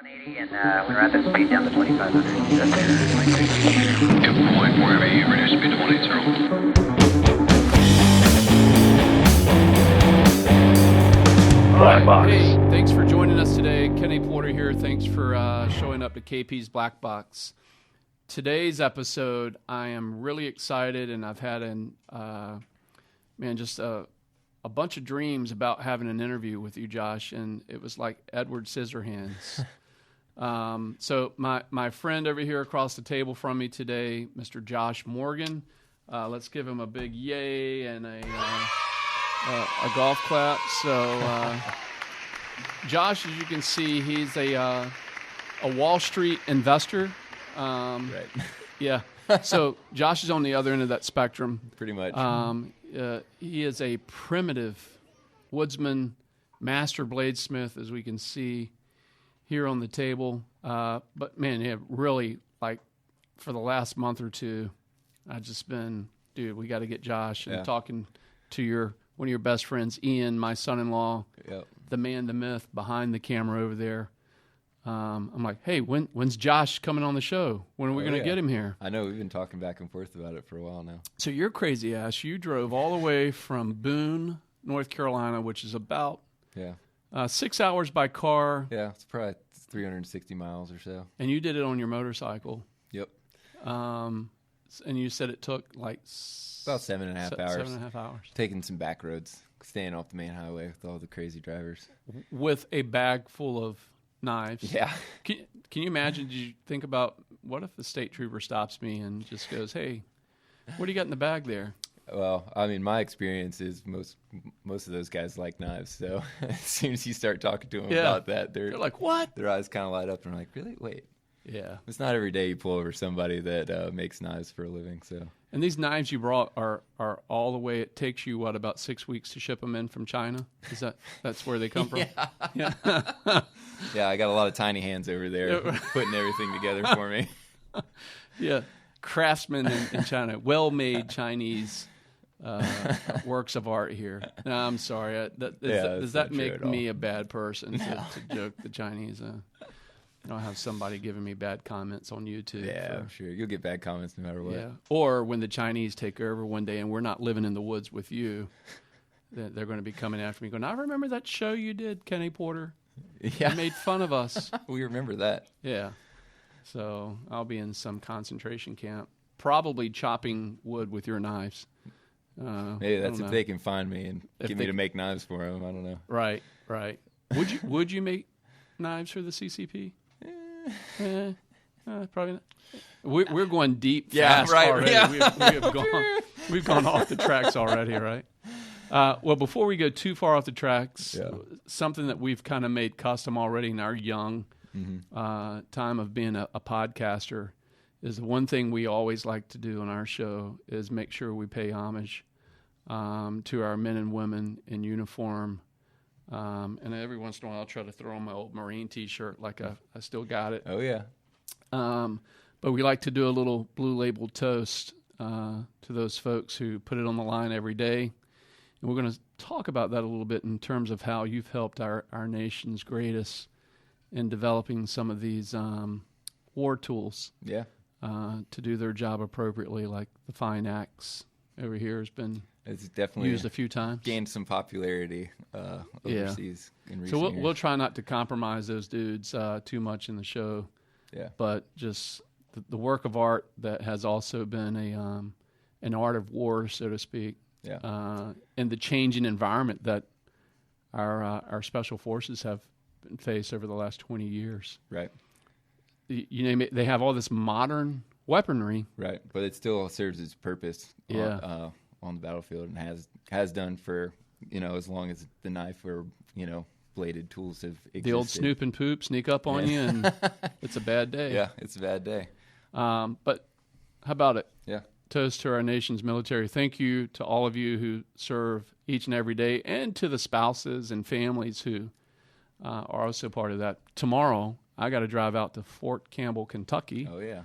180 and when rapid speed down to 2500. Point wherever you reduce speed to 180. BlackBox. Hey, thanks for joining us today. Kenny Porter here. Thanks for showing up to KP's BlackBox. Today's episode, I am really excited, and I've had just a bunch of dreams about having an interview with you, Josh, and it was like Edward Scissorhands. So my friend over here across the table from me today, Mr. Josh Morgan. Let's give him a big yay and a golf clap. So, Josh, as you can see, he's a Wall Street investor. Right. Yeah. So Josh is on the other end of that spectrum. Pretty much. He is a Primitive Woodsman, master bladesmith, as we can see here on the table. But man, yeah, really, like for the last month or two, I've just been, dude, we got to get Josh and talking to one of your best friends, Ian, my son-in-law, the man, the myth behind the camera over there. I'm like, hey, when's Josh coming on the show? When are we going to get him here? I know, we've been talking back and forth about it for a while now. So you're crazy ass. You drove all the way from Boone, North Carolina, which is about 6 hours by car. Yeah, it's probably 360 miles or so. And you did it on your motorcycle. Yep. And you said it took like about 7.5 hours. 7.5 hours. Taking some back roads, staying off the main highway with all the crazy drivers. With a bag full of knives. Yeah. Can you imagine, did you think about, what if the state trooper stops me and just goes, hey, what do you got in the bag there? Well, I mean, my experience is most of those guys like knives. So as soon as you start talking to them about that, they're like, what? Their eyes kind of light up and are like, really? Wait. Yeah. It's not every day you pull over somebody that makes knives for a living. So. And these knives you brought are all the way. It takes you about 6 weeks to ship them in from China. That's where they come from? Yeah. Yeah, I got a lot of tiny hands over there putting everything together for me. Yeah, craftsmen in China, well-made Chinese works of art here. No, I'm sorry. Does that make me a bad person to joke the Chinese? I'll have somebody giving me bad comments on YouTube. Yeah, I'm sure. You'll get bad comments no matter what. Yeah. Or when the Chinese take over one day and we're not living in the woods with you, they're going to be coming after me going, I remember that show you did, Kenny Porter. Yeah. You made fun of us. We remember that. Yeah. So I'll be in some concentration camp, probably chopping wood with your knives. Maybe that's if they can find me and get me to make knives for them. I don't know. Right. Would you make knives for the CCP? Probably not. We're going deep fast already. Yeah. We've gone off the tracks already, right? Well, before we go too far off the tracks, something that we've kind of made custom already in our young time of being a podcaster is the one thing we always like to do on our show is make sure we pay homage to our men and women in uniform. And every once in a while I'll try to throw on my old Marine T-shirt like I still got it. Oh, yeah. But we like to do a little Blue Label toast to those folks who put it on the line every day. And we're going to talk about that a little bit in terms of how you've helped our nation's greatest in developing some of these war tools to do their job appropriately, like the fine axe over here has been it's definitely used a few times. Gained some popularity overseas in recent years. So we'll try not to compromise those dudes too much in the show. Yeah. But just the work of art that has also been an art of war, so to speak. Yeah. And the changing environment that our special forces have faced over the last 20 years. Right. You name it, they have all this modern weaponry. Right. But it still serves its purpose. On the battlefield and has done for, as long as the knife or, bladed tools have existed. The old snoop and poop sneak up on you and it's a bad day. Yeah, it's a bad day. But how about it? Yeah. Toast to our nation's military. Thank you to all of you who serve each and every day and to the spouses and families who are also part of that. Tomorrow, I got to drive out to Fort Campbell, Kentucky. Oh, yeah.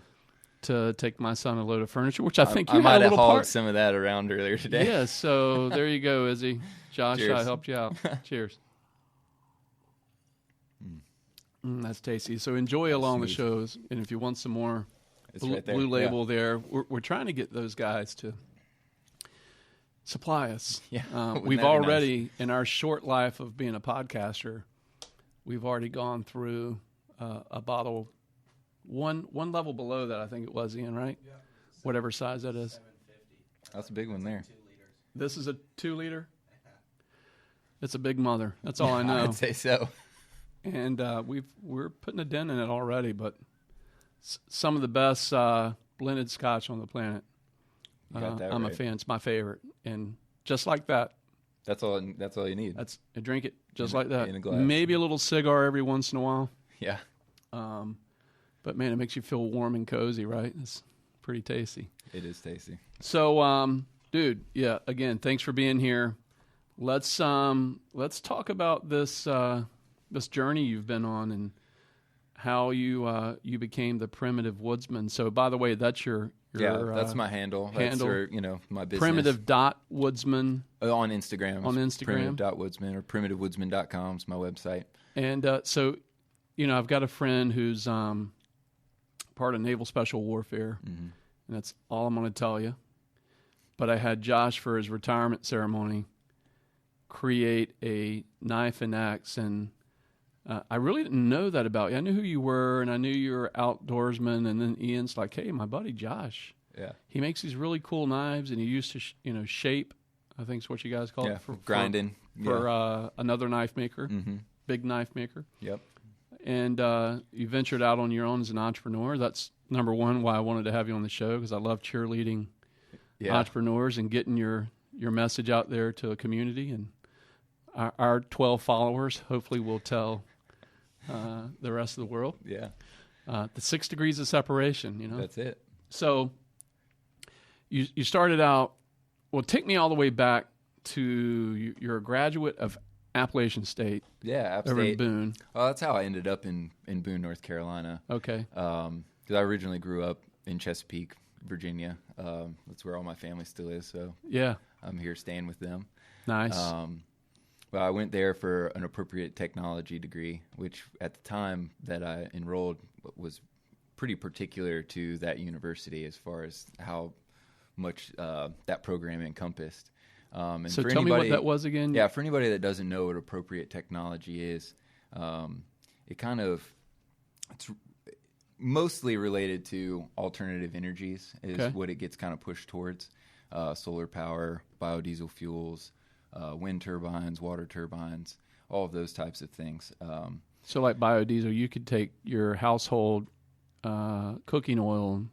To take my son a load of furniture, which I think I might have hauled part. some of that around earlier today. Yeah, so there you go, Izzy. Josh, Cheers. I helped you out. Cheers. That's tasty. So enjoy along the smooth. shows, and if you want some more It's right there. Blue Label there, we're trying to get those guys to supply us. Yeah. We've That'd be already, in our short life of being a podcaster, we've already gone through a bottle, one level below that, I think it was, Ian, right? Yeah. Whatever size that is. That's a big one there. This is a 2 liter? It's a big mother. That's all I know. I'd say so. And we're putting a dent in it already, but some of the best blended scotch on the planet. I'm a fan. It's my favorite. And just like that. That's all you need. I drink it just like that. In a glass. Maybe a little cigar every once in a while. Yeah. But man, it makes you feel warm and cozy, right? It's pretty tasty. It is tasty. So, dude, yeah. Again, thanks for being here. Let's talk about this journey you've been on and how you became the Primitive Woodsman. So, by the way, that's your that's my handle. That's my business. Primitive.Woodsman. On Instagram. On Instagram. Primitive.Woodsman or primitivewoodsman.com is my website. And so, I've got a friend who's part of Naval Special Warfare, and that's all I'm going to tell you. But I had Josh, for his retirement ceremony, create a knife and axe, and I really didn't know that about you. I knew who you were, and I knew you were outdoorsman, and then Ian's like, hey, my buddy Josh, he makes these really cool knives, and he used to shape, I think is what you guys call it. For grinding. For another knife maker, big knife maker. Yep. And you ventured out on your own as an entrepreneur. That's number one why I wanted to have you on the show, because I love cheerleading entrepreneurs and getting your message out there to a community. And our 12 followers hopefully will tell the rest of the world. Yeah. The 6 degrees of separation, That's it. So you started out, well, take me all the way back to you're a graduate of Appalachian State. Yeah, App over State. in Boone. Well, that's how I ended up in Boone, North Carolina. Okay. Because I originally grew up in Chesapeake, Virginia. That's where all my family still is. So yeah, I'm here staying with them. Nice. Well, I went there for an appropriate technology degree, which at the time that I enrolled was pretty particular to that university as far as how much that program encompassed. And so for tell anybody, me what that was again. Yeah, for anybody that doesn't know what appropriate technology is, it's mostly related to alternative energies is what it gets kind of pushed towards. Solar power, biodiesel fuels, wind turbines, water turbines, all of those types of things. So like biodiesel, you could take your household cooking oil.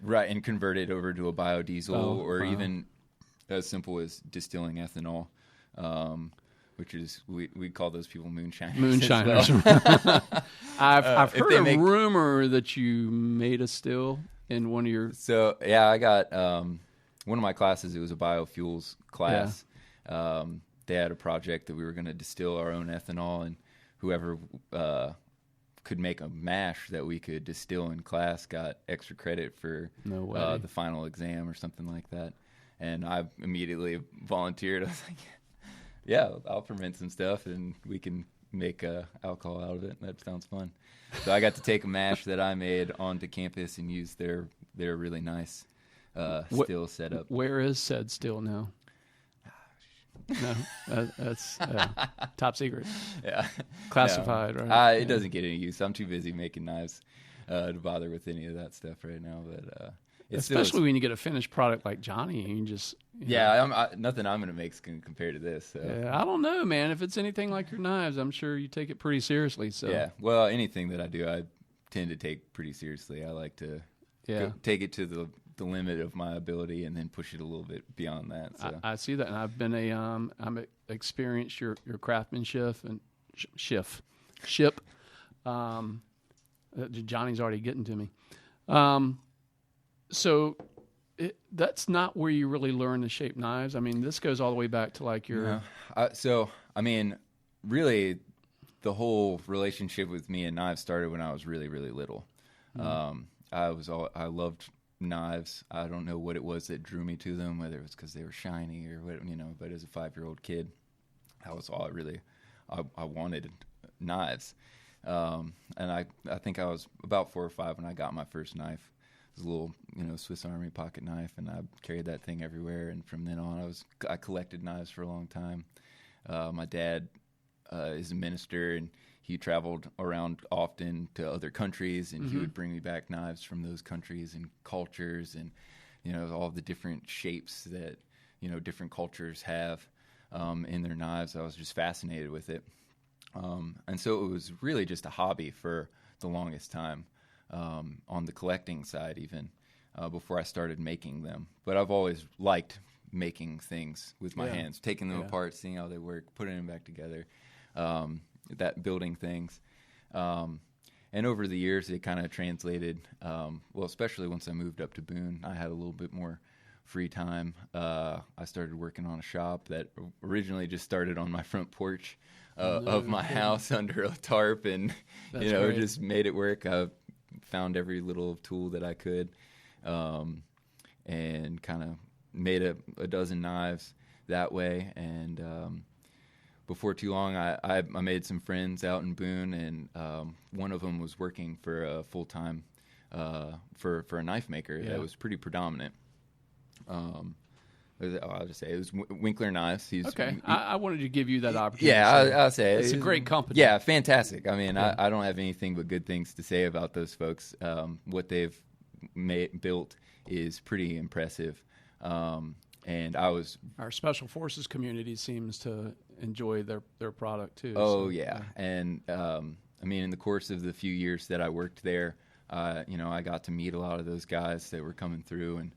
Right, and convert it over to a biodiesel even as simple as distilling ethanol, which is, we call those people moonshiners. Moonshiners. Well. I've heard a rumor that you made a still in one of your... So, yeah, I got one of my classes, it was a biofuels class. Yeah. They had a project that we were going to distill our own ethanol, and whoever could make a mash that we could distill in class got extra credit for the final exam or something like that. And I immediately volunteered. I was like, yeah, I'll ferment some stuff and we can make alcohol out of it. That sounds fun. So I got to take a mash that I made onto campus and use their really nice still setup. Where is said still now? No, that's top secret. Yeah. Classified, right? It doesn't get any use. I'm too busy making knives to bother with any of that stuff right now. But especially when you get a finished product like Johnny, you can just... nothing I'm going to make is going to compare to this. So. Yeah, I don't know, man. If it's anything like your knives, I'm sure you take it pretty seriously. So yeah, well, anything that I do, I tend to take pretty seriously. I like to take it to the limit of my ability and then push it a little bit beyond that. So. I see that, and I've been I'm experienced your craftsmanship and ship. Johnny's already getting to me. So that's not where you really learn to shape knives. I mean, this goes all the way back to like your... really, the whole relationship with me and knives started when I was really, really little. I loved knives. I don't know what it was that drew me to them, whether it was because they were shiny or what, but as a 5-year-old kid, that was all I wanted, knives. And I think I was about 4 or 5 when I got my first knife. It was a little, Swiss Army pocket knife, and I carried that thing everywhere. And from then on, I collected knives for a long time. My dad is a minister, and he traveled around often to other countries, and he would bring me back knives from those countries and cultures, and all the different shapes that different cultures have in their knives. I was just fascinated with it. And so it was really just a hobby for the longest time, on the collecting side even, before I started making them. But I've always liked making things with my hands, taking them apart, seeing how they work, putting them back together, building things. And over the years, it kind of translated, especially once I moved up to Boone, I had a little bit more free time. I started working on a shop that originally just started on my front porch of my house under a tarp, and great. just made it work. I found every little tool that I could, and kind of made a dozen knives that way. And before too long, I made some friends out in Boone, and one of them was working for a full time for a knife maker that was pretty predominant. I'll just say it was Winkler Knives. Okay. I wanted to give you that opportunity. Yeah, I'll say it's a great company. Yeah, fantastic. I mean, I don't have anything but good things to say about those folks. What they've built is pretty impressive. And our Special Forces community seems to enjoy their product too. Oh, so, yeah. And I mean, in the course of the few years that I worked there, I got to meet a lot of those guys that were coming through, and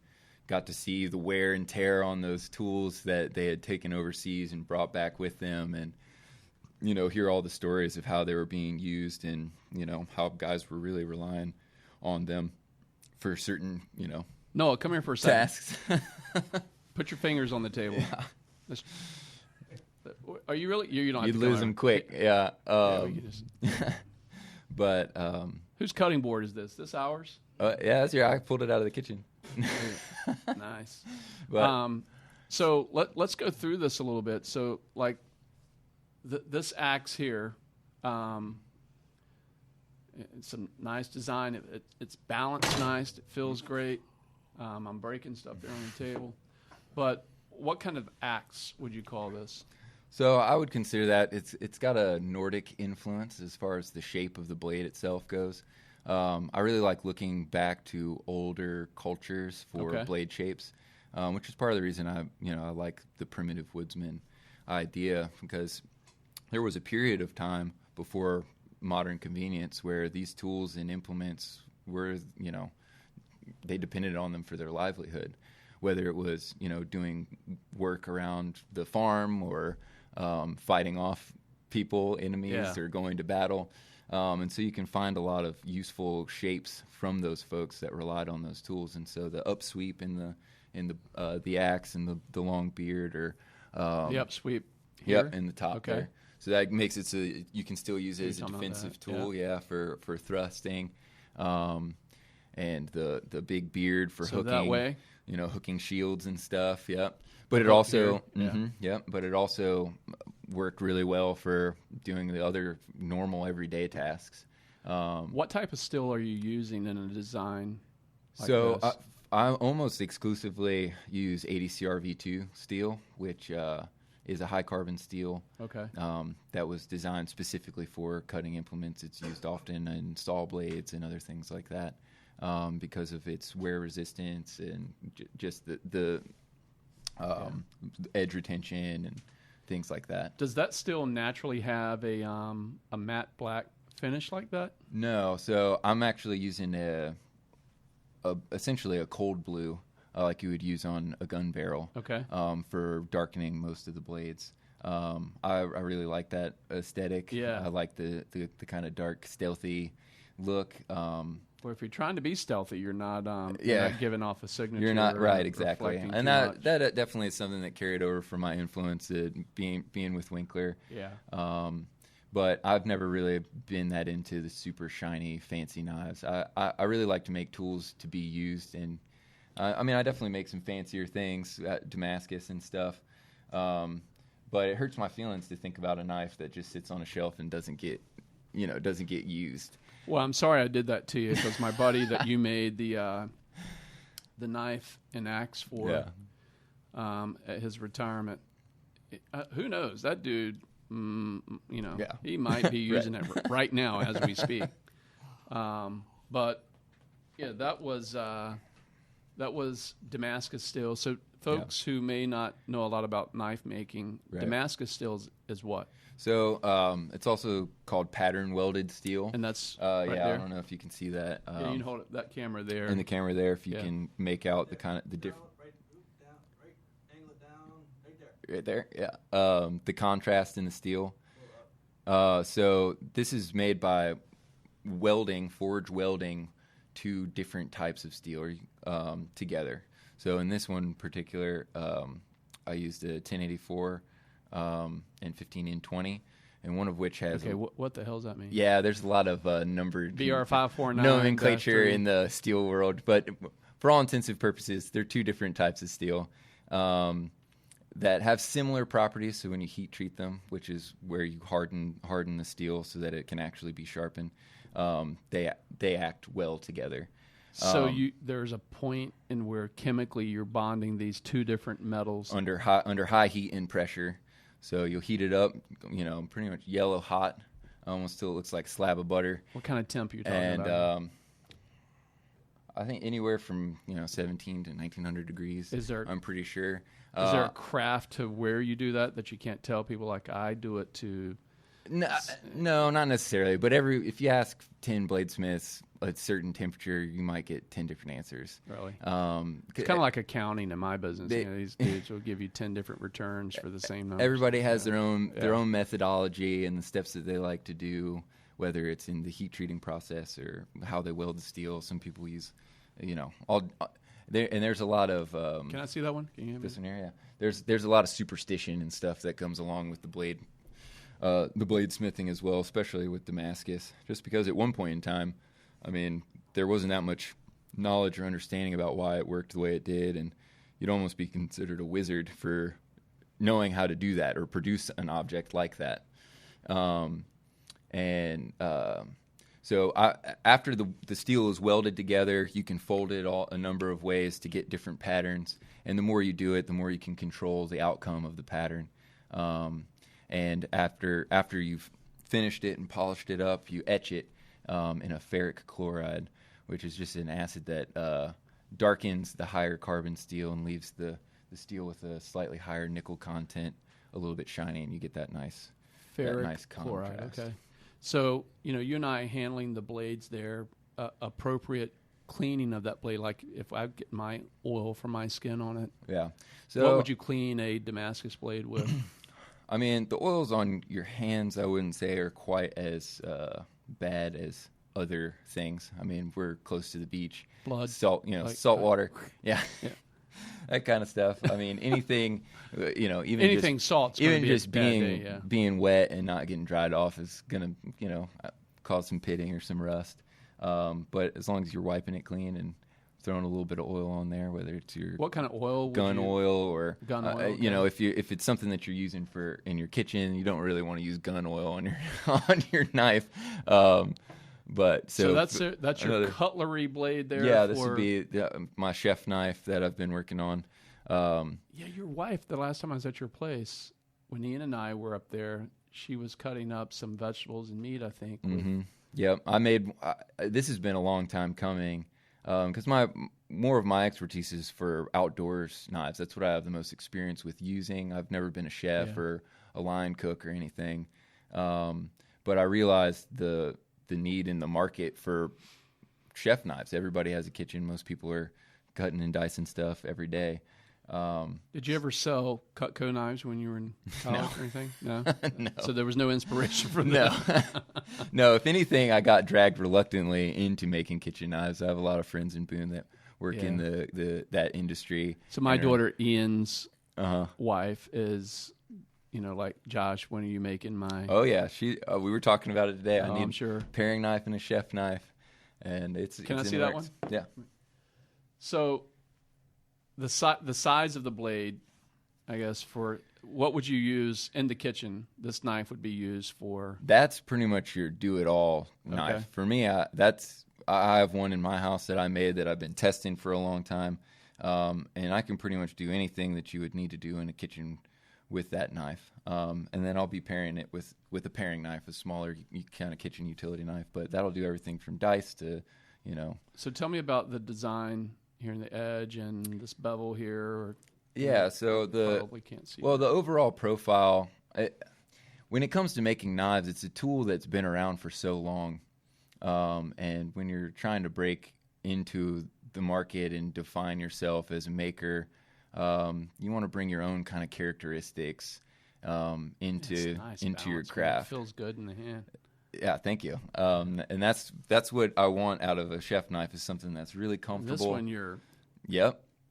got to see the wear and tear on those tools that they had taken overseas and brought back with them, and hear all the stories of how they were being used, and how guys were really relying on them for certain Noah, come here for a second. tasks. Put your fingers on the table. Yeah. Are you really? You don't have You'd to lose them quick. Yeah. we can just... But whose cutting board is this? This ours? yeah, that's I pulled it out of the kitchen. Nice. But, so let's go through this a little bit. So like this axe here, it's a nice design. It's balanced nice. It feels great. I'm breaking stuff there on the table. But what kind of axe would you call this? So I would consider that it's got a Nordic influence as far as the shape of the blade itself goes. I really like looking back to older cultures for blade shapes, which is part of the reason I like the Primitive Woodsman idea, because there was a period of time before modern convenience where these tools and implements were, they depended on them for their livelihood, whether it was, doing work around the farm or fighting off people, enemies, or going to battle. And so you can find a lot of useful shapes from those folks that relied on those tools. And so the upsweep in the axe and the long beard, or the upsweep here? Yep, in the top there. So that makes it so you can still use it as a defensive tool, for thrusting. And the big beard for hooking, that way? Hooking shields and stuff. Yep. But it also, but it also worked really well for doing the other normal everyday tasks. What type of steel are you using in a design like so this? I almost exclusively use 80CR V2 steel, which is a high carbon steel. Okay. That was designed specifically for cutting implements. It's used often in saw blades and other things like that, because of its wear resistance and just the edge retention and things like that. Does that steel naturally have a matte black finish like that? No. So I'm actually using essentially a cold blue, like you would use on a gun barrel. Okay. For darkening most of the blades. I really like that aesthetic. Yeah. I like the kind of dark, stealthy look. Well, if you're trying to be stealthy, you're not giving off a signature. You're not right, exactly. And that definitely is something that carried over from my influence being with Winkler. Yeah. But I've never really been that into the super shiny, fancy knives. I really like to make tools to be used, and I mean, I definitely make some fancier things at Damascus and stuff. But it hurts my feelings to think about a knife that just sits on a shelf and doesn't get doesn't get used. Well, I'm sorry I did that to you, because my buddy that you made the knife and axe for at his retirement, who knows, that dude, he might be using it right now as we speak. But yeah, that was Damascus steel. So folks who may not know a lot about knife making, Damascus steel is what? So it's also called pattern welded steel. And that's right there? I don't know if you can see that. You can hold it, that camera there. In the camera there, if you can make out the different. Right there, yeah. The contrast in the steel. So this is made by forge welding two different types of steel together. So in this one in particular, I used a 1084 and 15N20, and one of which has... Okay, what the hell does that mean? Yeah, there's a lot of numbered... BR549... nomenclature in the steel world, but for all intensive purposes, they're two different types of steel that have similar properties. So when you heat treat them, which is where you harden the steel so that it can actually be sharpened, they act well together. So there's a point in where chemically you're bonding these two different metals under high heat and pressure. So you'll heat it up, pretty much yellow hot, almost till it looks like a slab of butter. What kind of temp are you talking about? I think anywhere from 17 to 1900 degrees. I'm pretty sure. Is there a craft to where you do that you can't tell people? Like I do it to. No, not necessarily. But if you ask 10 bladesmiths at a certain temperature, you might get 10 different answers. Really? It's kind of like accounting in my business. These dudes will give you 10 different returns for the same number. Everybody has their own methodology and the steps that they like to do, whether it's in the heat treating process or how they weld the steel. Some people use, there's a lot of. Can I see that one? Can you hear me? This one here, yeah. There's a lot of superstition and stuff that comes along with the bladesmithing as well, especially with Damascus. Just because at one point in time, there wasn't that much knowledge or understanding about why it worked the way it did, and you'd almost be considered a wizard for knowing how to do that or produce an object like that. So after the steel is welded together, you can fold it a number of ways to get different patterns, and the more you do it, the more you can control the outcome of the pattern. And after you've finished it and polished it up, you etch it in a ferric chloride, which is just an acid that darkens the higher carbon steel and leaves the steel with a slightly higher nickel content a little bit shiny, and you get that nice ferric chloride. Okay. So, you and I handling the blades there, appropriate cleaning of that blade, like if I get my oil from my skin on it. Yeah. So what would you clean a Damascus blade with? The oils on your hands, I wouldn't say are quite as bad as other things. We're close to the beach. Blood. Salt, salt water. Yeah. That kind of stuff. Anything, even anything salt's even be just being being wet and not getting dried off is gonna, cause some pitting or some rust. But as long as you're wiping it clean and throwing a little bit of oil on there, whether it's your what kind of oil? Gun oil or gun oil. Okay. If it's something that you're using in your kitchen, you don't really want to use gun oil on your knife. But that's your cutlery blade there. Yeah, this would be my chef knife that I've been working on. Your wife, the last time I was at your place, when Ian and I were up there, she was cutting up some vegetables and meat, I think. Mm-hmm. Yep, this has been a long time coming because more of my expertise is for outdoors knives. That's what I have the most experience with using. I've never been a chef or a line cook or anything, but I realized the need in the market for chef knives. Everybody has a kitchen. Most people are cutting and dicing stuff every day. Did you ever sell Cutco knives when you were in college or anything? No? No. So there was no inspiration from that? No. If anything, I got dragged reluctantly into making kitchen knives. I have a lot of friends in Boone that work in that industry. So my daughter Ian's wife is... like, Josh, when are you making my... Oh, yeah. We were talking about it today. I need I'm sure. a paring knife and a chef knife. And Can I see that one? Yeah. So the size of the blade, I guess, what would you use in the kitchen? This knife would be used for. That's pretty much your do-it-all knife. Okay. For me, I have one in my house that I made that I've been testing for a long time, and I can pretty much do anything that you would need to do in a kitchen with that knife. And then I'll be pairing it with a paring knife, a smaller kind of kitchen utility knife. But that'll do everything from dice to, So tell me about the design here in the edge and this bevel here. Yeah, so probably can't see. the overall profile, when it comes to making knives, it's a tool that's been around for so long. And when you're trying to break into the market and define yourself as a maker, you want to bring your own kind of characteristics into your craft. It feels good in the hand. Yeah, thank you. And that's what I want out of a chef knife, is something that's really comfortable. This one you're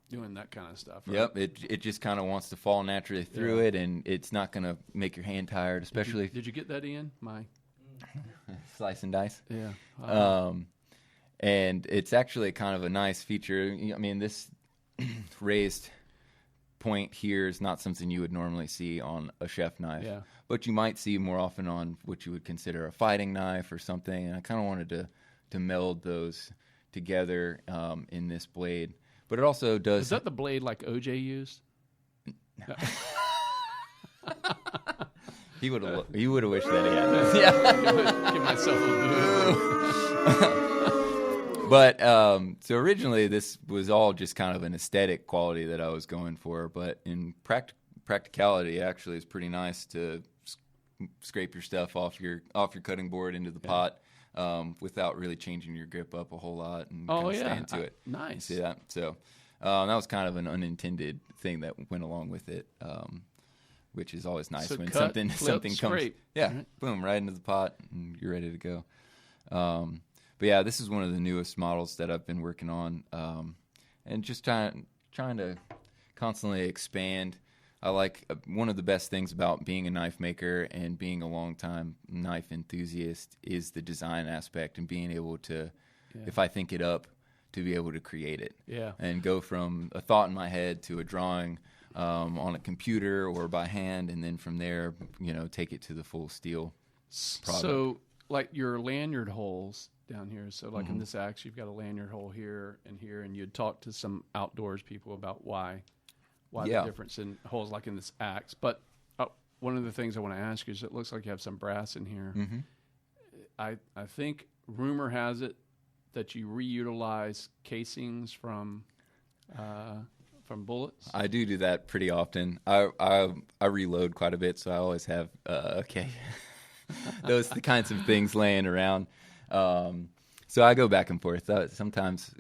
doing that kind of stuff, right? Yep, it just kind of wants to fall naturally through it, and it's not going to make your hand tired, especially. Did you get that, Ian? My slice and dice? Yeah. And it's actually kind of a nice feature. I mean, this raised point here is not something you would normally see on a chef knife, but you might see more often on what you would consider a fighting knife or something. And I kind of wanted to meld those together in this blade. But it also does. Is that the blade like OJ used? No. He would have wished that he had this. Yeah. Give myself a boo. But so originally this was all just kind of an aesthetic quality that I was going for. But in practicality, actually, it's pretty nice to scrape your stuff off your cutting board into the pot without really changing your grip up a whole lot and kind of staying to it. Nice. You see that? So that was kind of an unintended thing that went along with it. Which is always nice when something comes, scrape. Boom, right into the pot, and you're ready to go. But yeah, this is one of the newest models that I've been working on, and just trying to constantly expand. I like one of the best things about being a knife maker and being a long-time knife enthusiast is the design aspect and being able to, if I think it up, to be able to create it. Yeah. And go from a thought in my head to a drawing on a computer or by hand, and then from there, take it to the full steel product. So, like your lanyard holes down here. So, like in this axe, you've got a lanyard hole here, and you'd talk to some outdoors people about why the difference in holes, like in this axe. But one of the things I want to ask you is, it looks like you have some brass in here. Mm-hmm. I think rumor has it that you reutilize casings from bullets. I do that pretty often. I reload quite a bit, so I always have those the kinds of things laying around. So I go back and forth. Sometimes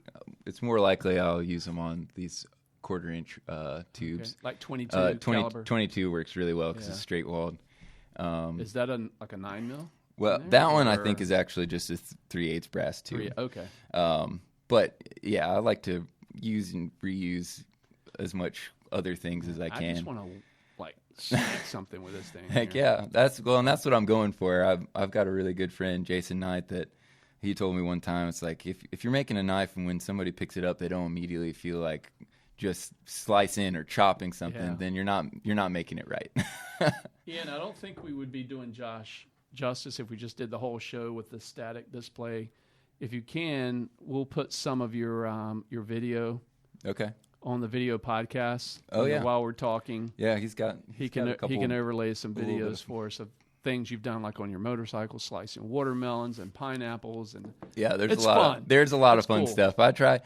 it's more likely I'll use them on these 1/4-inch tubes. Okay. Like 22 caliber? 22 works really well because it's straight walled. Is that like a 9mm? Well, that one I think is actually just a 3/8 brass tube. Okay. But yeah, I like to use and reuse as much other things as I can. I just want to smack something with this thing. Heck yeah, that's what I'm going for. I've got a really good friend, Jason Knight, that he told me one time. It's like if you're making a knife and when somebody picks it up, they don't immediately feel like just slicing or chopping something, then you're not making it right. Yeah, and I don't think we would be doing Josh justice if we just did the whole show with the static display. If you can, we'll put some of your video on the video podcast. While we're talking. Yeah, he can overlay some videos for us of things you've done, like on your motorcycle, slicing watermelons and pineapples, and there's a lot of fun stuff. I try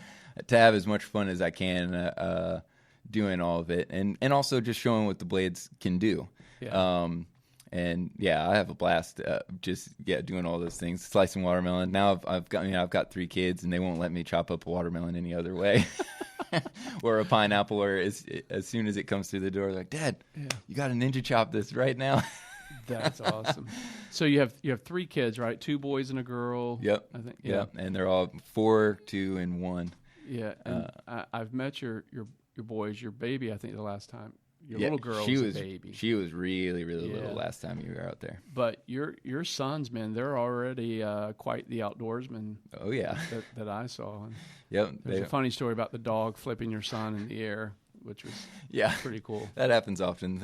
to have as much fun as I can doing all of it, and also just showing what the blades can do. And I have a blast doing all those things, slicing watermelon. Now I've got 3 kids, and they won't let me chop up a watermelon any other way, or a pineapple. Or as soon as it comes through the door, they're like, "Dad, you got to ninja chop this right now." That's awesome. So you have 3 kids, right? 2 boys and a girl. Yep. I think. Yep. And they're all 4, 2, and 1. Yeah. And I've met your boys, your baby. I think the last time. Your little girl was a baby. She was really, really little last time you were out there. But your sons, man, they're already quite the outdoorsmen. Oh, yeah. That I saw. And yep. There's a funny story about the dog flipping your son in the air, which was pretty cool. That happens often.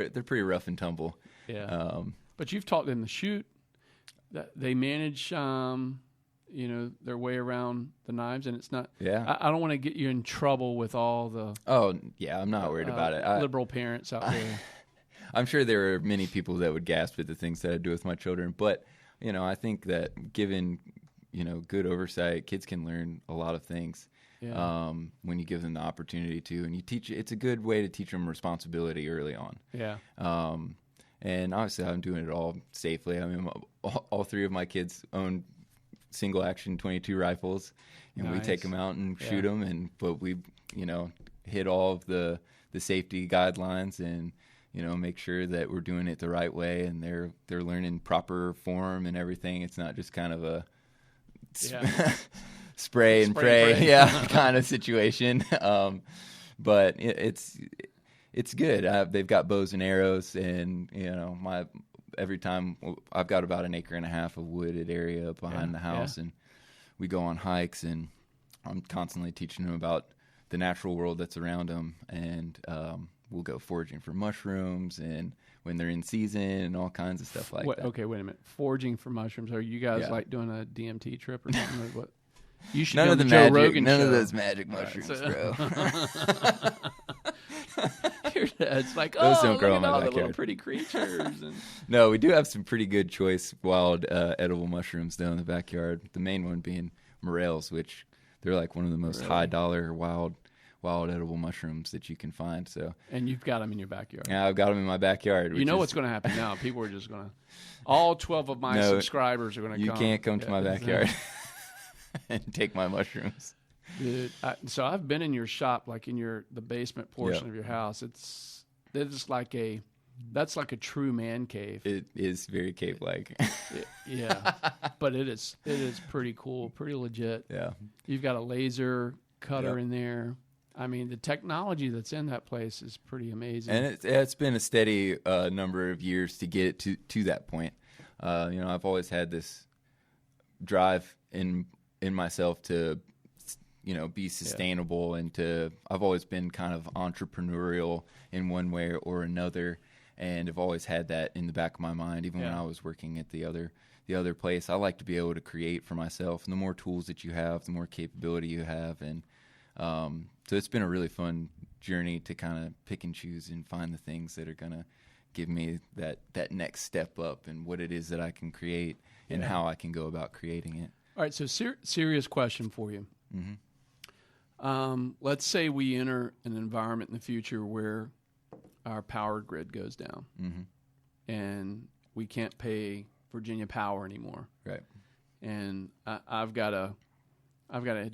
they're pretty rough and tumble. Yeah. But you've taught them to shoot. That they manage, their way around the knives, and it's not. Yeah. I don't want to get you in trouble with all the. Oh yeah, I'm not worried about it. Liberal parents out there. I'm sure there are many people that would gasp at the things that I do with my children, but I think that given good oversight, kids can learn a lot of things. Yeah. When you give them the opportunity to, and you teach, it's a good way to teach them responsibility early on. Yeah. And obviously I'm doing it all safely. I mean, all three of my kids own single action 22 rifles, and we take them out and shoot them. But we, hit all of the safety guidelines and, make sure that we're doing it the right way, and they're learning proper form and everything. It's not just kind of a spray and pray, kind of situation. But it's good. They've got bows and arrows, and every time I've got about 1.5 acres of wooded area behind the house, and we go on hikes, and I'm constantly teaching them about the natural world that's around them, and we'll go foraging for mushrooms and when they're in season and all kinds of stuff like that. Okay, wait a minute. Foraging for mushrooms. Are you guys like doing a DMT trip or something? Like what? You should none of the Joe magic, Rogan none show. of those magic mushrooms, bro. Your dad's like, those don't grow look in at my all the backyard. little pretty creatures. And... No, we do have some pretty good choice wild edible mushrooms though in the backyard. The main one being morels, which they're like one of the most high dollar wild edible mushrooms that you can find. So, and you've got them in your backyard. Yeah, I've got them in my backyard. You know what's going to happen now? People are just going to. All 12 of my subscribers are going to come. You can't come to my backyard and take my mushrooms. Dude, so I've been in your shop, like in the basement portion of your house. It's like that's like a true man cave. It is very cave-like. Yeah, but it is pretty cool, pretty legit. Yeah, you've got a laser cutter in there. I mean, the technology that's in that place is pretty amazing. And it's been a steady number of years to get it to that point. I've always had this drive in myself to, be sustainable and I've always been kind of entrepreneurial in one way or another, and I've always had that in the back of my mind, even when I was working at the other place. I like to be able to create for myself, and the more tools that you have, the more capability you have, and so it's been a really fun journey to kind of pick and choose and find the things that are going to give me that next step up and what it is that I can create and how I can go about creating it. All right, so serious question for you. Mm-hmm. Let's say we enter an environment in the future where our power grid goes down, and we can't pay Virginia Power anymore. Right. And I've got a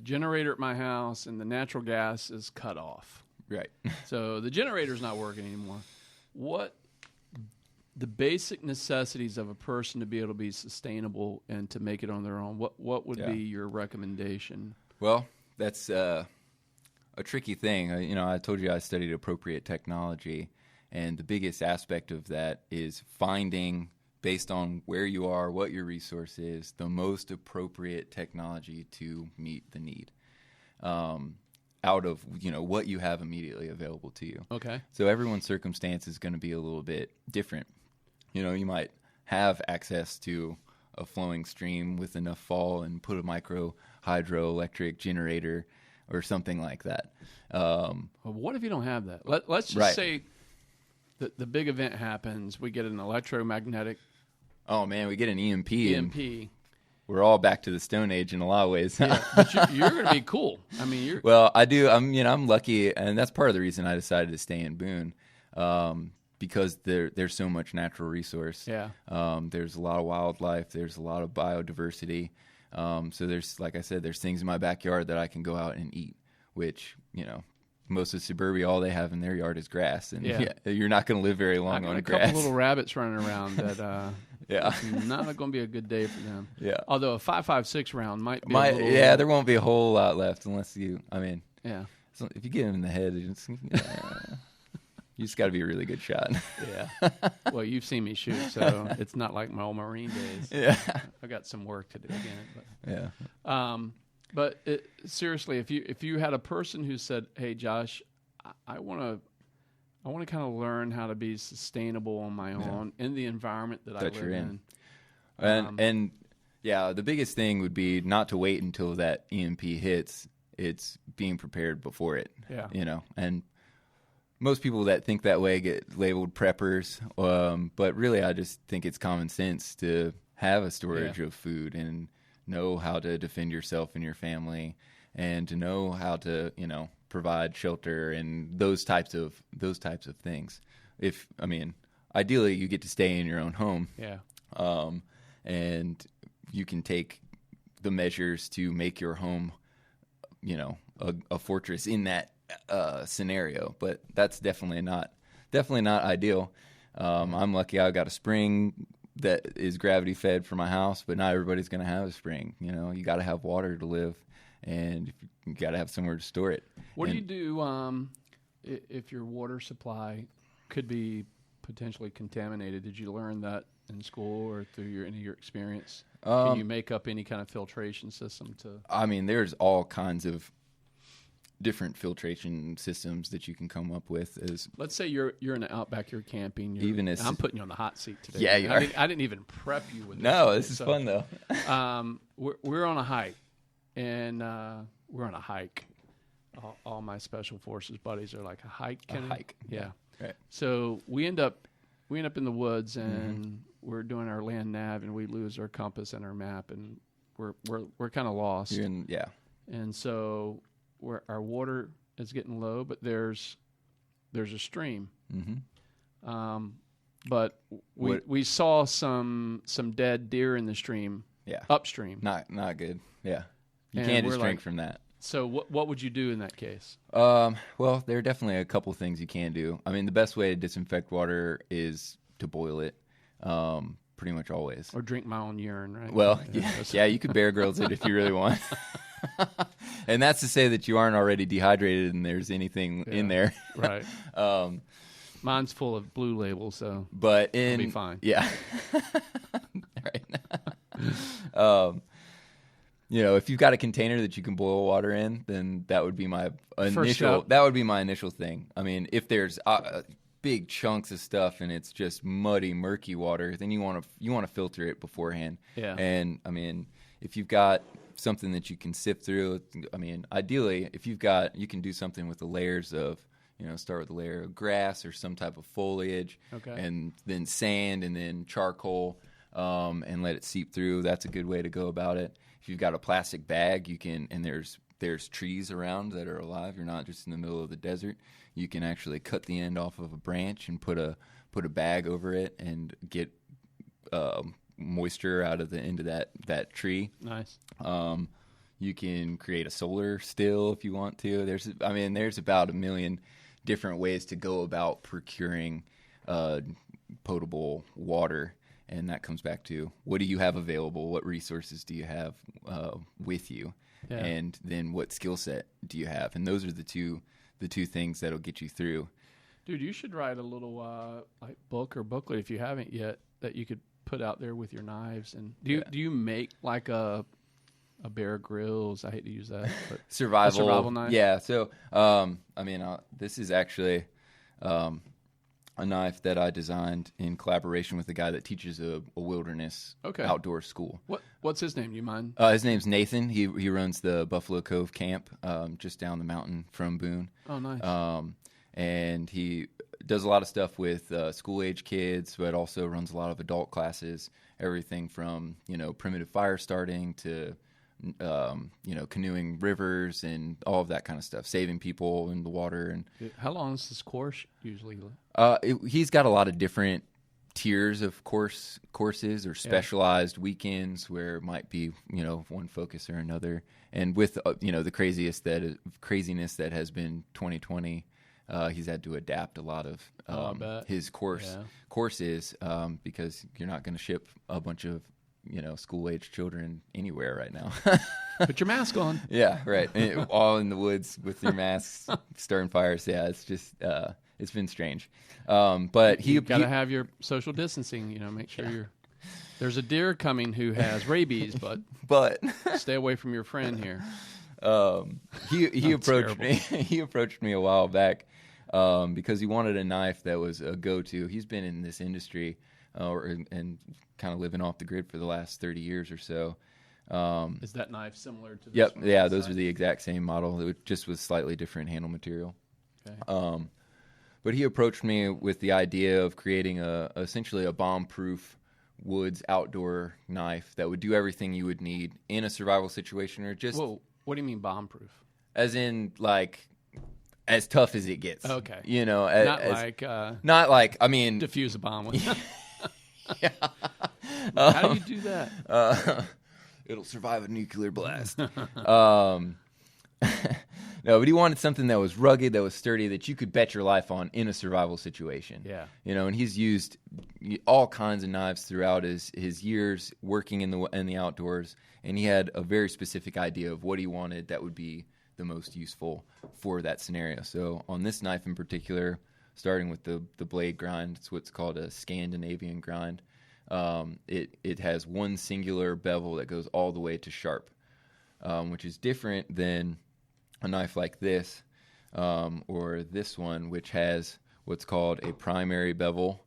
generator at my house, and the natural gas is cut off. Right. So the generator's not working anymore. What the basic necessities of a person to be able to be sustainable and to make it on their own? What would be your recommendation? Well, that's a tricky thing. I told you I studied appropriate technology, and the biggest aspect of that is finding, based on where you are, what your resource is, the most appropriate technology to meet the need out of, what you have immediately available to you. Okay. So everyone's circumstance is going to be a little bit different. You might have access to a flowing stream with enough fall and put a micro hydroelectric generator or something like that. Well, what if you don't have that? Let's just say the big event happens. We get an electromagnetic. Oh man, we get an EMP. And we're all back to the Stone Age in a lot of ways. But you're going to be cool. I mean, you're. Well, I do. I'm lucky, and that's part of the reason I decided to stay in Boone, because there's so much natural resource. Yeah. There's a lot of wildlife. There's a lot of biodiversity. So there's, like I said, there's things in my backyard that I can go out and eat, which most of suburbia, all they have in their yard is grass, and you're not going to live very long on grass. A couple little rabbits running around that. It's not going to be a good day for them. Yeah. Although a 5.56 round might be. There won't be a whole lot left unless you. Yeah. So if you get him in the head, you just got to be a really good shot. Yeah. Well, you've seen me shoot, so it's not like my old Marine days. Yeah. I got some work to do again. But. But seriously, if you had a person who said, "Hey, Josh, I want I want to kind of learn how to be sustainable on my own in the environment that I live you're in. in. Yeah, the biggest thing would be not to wait until that EMP hits. It's being prepared before it. Yeah. And most people that think that way get labeled preppers. But really, I just think it's common sense to have a storage of food and know how to defend yourself and your family, and to know how to, provide shelter and those types of things. Ideally, you get to stay in your own home. Yeah. And you can take the measures to make your home, a fortress in that scenario. But that's definitely not ideal. I'm lucky I got a spring that is gravity fed for my house, but not everybody's going to have a spring. You got to have water to live, and you got to have somewhere to store it. What do you do if your water supply could be potentially contaminated? Did you learn that in school or through any of your experience? Can you make up any kind of filtration system to? There's all kinds of different filtration systems that you can come up with. Let's say you're in the outback, you're camping. I'm putting you on the hot seat today. Yeah, you are. I didn't even prep you with this. No, this is fun though. We're on a hike, and we're on a hike. All my special forces buddies are like a hike. A hike. Yeah. Right. So we end up in the woods, and we're doing our land nav, and we lose our compass and our map, and we're kind of lost. And so our water is getting low, but there's a stream. Mm-hmm. But we saw some dead deer in the stream. Yeah. Upstream. Not good. Yeah. You And can't we're just drink like- from that. So what would you do in that case? Well, there are definitely a couple things you can do. The best way to disinfect water is to boil it, pretty much always. Or drink my own urine, right? Well, yeah, you could Bear Grylls it if you really want. And that's to say that you aren't already dehydrated and there's anything in there. Right. Mine's full of Blue Label, so but it'll be fine. Yeah. Right. If you've got a container that you can boil water in, then that would be my initial thing. If there's big chunks of stuff and it's just muddy, murky water, then you want to filter it beforehand. Yeah. And if you've got something that you can sift through, ideally, you can do something with the layers of, start with a layer of grass or some type of foliage, and then sand, and then charcoal, and let it seep through. That's a good way to go about it. If you've got a plastic bag, you can, and there's trees around that are alive. You're not just in the middle of the desert. You can actually cut the end off of a branch and put a bag over it and get moisture out of the end of that tree. Nice. You can create a solar still if you want to. There's about a million different ways to go about procuring potable water. And that comes back to, what do you have available? What resources do you have with you? Yeah. And then what skill set do you have? And those are the two things that'll get you through. Dude, you should write a little book or booklet if you haven't yet that you could put out there with your knives. And do you make like a Bear Grylls? I hate to use that, but survival knife. Yeah. So this is actually a knife that I designed in collaboration with a guy that teaches a wilderness outdoor school. What's his name? Do you mind? His name's Nathan. He runs the Buffalo Cove camp just down the mountain from Boone. Oh, nice. And he does a lot of stuff with school-age kids, but also runs a lot of adult classes, everything from, primitive fire starting to, canoeing rivers and all of that kind of stuff, saving people in the water. And how long is this course usually? He's got a lot of different tiers of courses or specialized weekends where it might be, one focus or another. And with, the craziness that has been 2020, he's had to adapt a lot of his courses because you're not going to ship a bunch of school-age children anywhere right now. Put your mask on. Yeah, right. All in the woods with your masks, starting fires. Yeah, it's just it's been strange. But you got to have your social distancing. Make sure there's a deer coming who has rabies, but stay away from your friend here. He approached me. He approached me a while back because he wanted a knife that was a go-to. He's been in this industry and kind of living off the grid for the last 30 years or so. Is that knife similar to this Yep, one? yeah, those are the exact same model. It just was slightly different handle material. Okay. But he approached me with the idea of creating essentially a bomb-proof woods outdoor knife that would do everything you would need in a survival situation, or just... Whoa, what do you mean bomb-proof? As in, like, as tough as it gets. Okay. You know, not like I mean, defuse a bomb with. Yeah. How do you do that? It'll survive a nuclear blast. No, but he wanted something that was rugged, that was sturdy, that you could bet your life on in a survival situation. Yeah. You know, and he's used all kinds of knives throughout his years working in the outdoors, and he had a very specific idea of what he wanted that would be the most useful for that scenario. So on this knife in particular, starting with the blade grind, it's what's called a Scandinavian grind. It has one singular bevel that goes all the way to sharp, which is different than a knife like this or this one, which has what's called a primary bevel.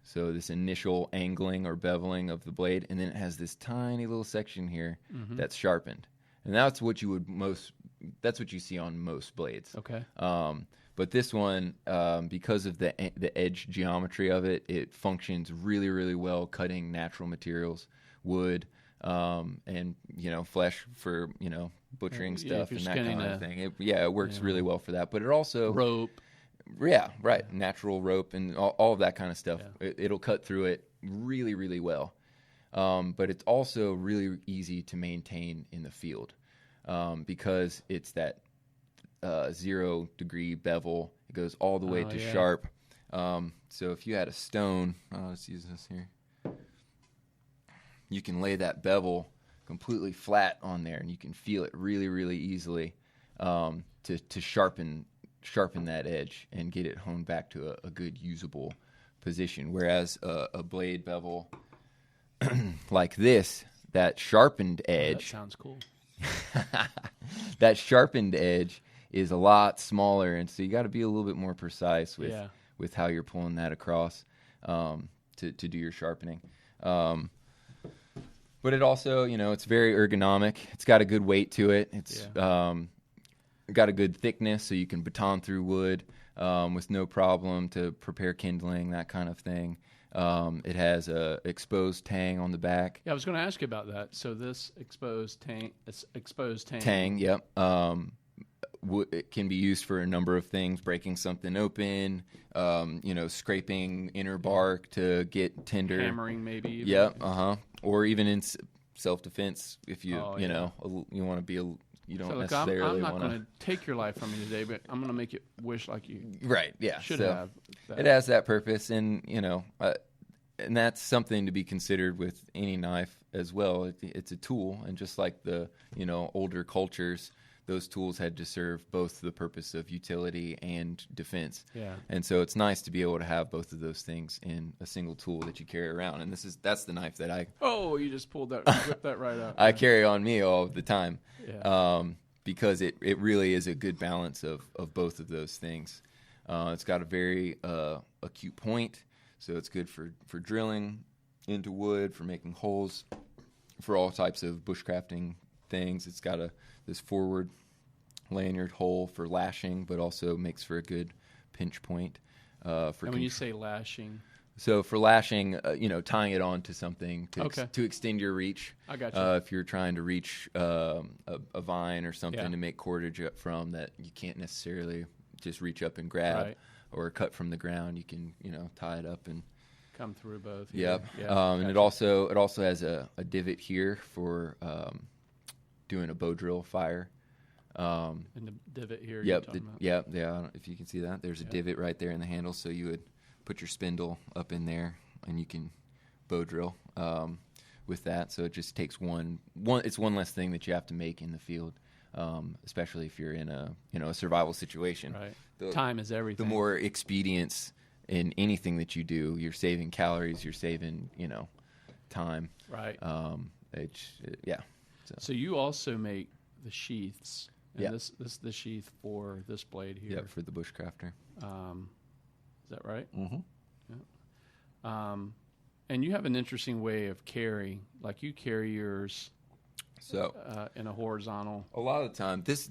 So this initial angling or beveling of the blade, and then it has this tiny little section here that's sharpened, and that's what you see on most blades. Okay. But this one, because of the edge geometry of it, it functions really, really well cutting natural materials, wood, and flesh for butchering stuff and that kind of thing. It works really well for that. But it also rope. Yeah, right. Natural rope and all of that kind of stuff. Yeah. It'll cut through it really, really well. But it's also really easy to maintain in the field because it's that 0 degree bevel. It goes all the way to sharp. So if you had a stone, let's use this here. You can lay that bevel completely flat on there, and you can feel it really, really easily to sharpen that edge and get it honed back to a good usable position. Whereas a blade bevel like this, that sharpened edge. That sounds cool. That sharpened edge is a lot smaller, and so you got to be a little bit more precise with how you're pulling that across to do your sharpening. But it also, it's very ergonomic. It's got a good weight to it. It's got a good thickness, so you can baton through wood with no problem to prepare kindling, that kind of thing. It has a exposed tang on the back. Yeah, I was going to ask you about that. So this exposed tang. Tang, yep. It can be used for a number of things: breaking something open, scraping inner bark to get tinder, hammering maybe. Even. Yep, or even in self-defense if you you want to be you don't necessarily want to. I'm not going to take your life from you today, but I'm going to make it wish like you. Right. Yeah. Should have. It has that purpose, and and that's something to be considered with any knife as well. It's a tool, and just like the older cultures, those tools had to serve both the purpose of utility and defense. Yeah. And so it's nice to be able to have both of those things in a single tool that you carry around. And that's the knife that I... Oh, you just whipped that right out. I carry on me all the time. Yeah. Because it really is a good balance of both of those things. It's got a very acute point, so it's good for drilling into wood, for making holes, for all types of bushcrafting things. It's got this forward lanyard hole for lashing, but also makes for a good pinch point. And when you say lashing? So for lashing, tying it onto something to extend your reach. I got you. If you're trying to reach a vine or something to make cordage up from that you can't necessarily just reach up and grab or cut from the ground, you can tie it up and come through both. Yep. Yeah. And it also has a divot here for doing a bow drill fire. And the divot here. Yep. Yeah. If you can see that, there's a divot right there in the handle, so you would put your spindle up in there, and you can bow drill with that. So it just takes one. It's one less thing that you have to make in the field, especially if you're in a survival situation. Right. Time is everything. The more expedience in anything that you do, you're saving calories. You're saving time. Right. Yeah. So you also make the sheaths And this is the sheath for this blade here. Yep, for the bushcrafter. Is that right? Mm-hmm. Yeah. And you have an interesting way of carry. Like you carry yours in a horizontal. A lot of the time, this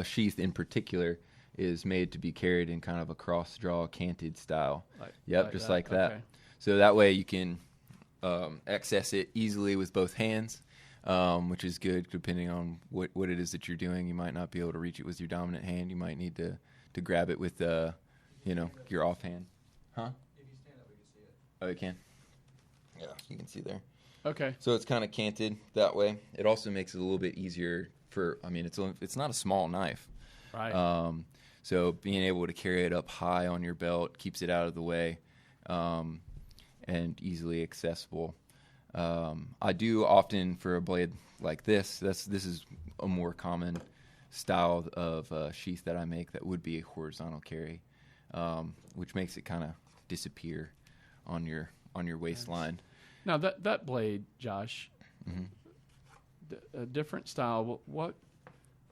sheath in particular is made to be carried in kind of a cross-draw canted style. Just like that. Okay. So that way you can access it easily with both hands, which is good depending on what it is that you're doing. You might not be able to reach it with your dominant hand. You might need to grab it with your offhand. Huh? If you stand up, we can see it. Oh, you can? Yeah, you can see there. Okay. So it's kind of canted that way. It also makes it a little bit easier it's not a small knife. Right. So being able to carry it up high on your belt keeps it out of the way, and easily accessible. I do often, for a blade like this is a more common style of sheath that I make that would be a horizontal carry, which makes it kind of disappear on your waistline. Now that blade, Josh, a different style.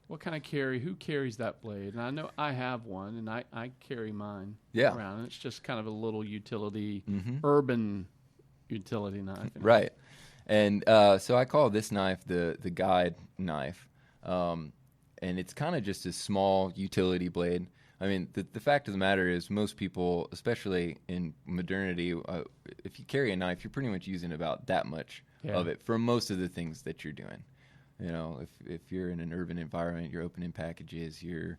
What kind of carry? Who carries that blade? And I know I have one, and I carry mine around. And it's just kind of a little utility, urban utility knife. Right. And so I call this knife the guide knife. And it's kind of just a small utility blade. I mean, the fact of the matter is most people, especially in modernity, if you carry a knife, you're pretty much using about that much of it for most of the things that you're doing. You know, if you're in an urban environment, you're opening packages, your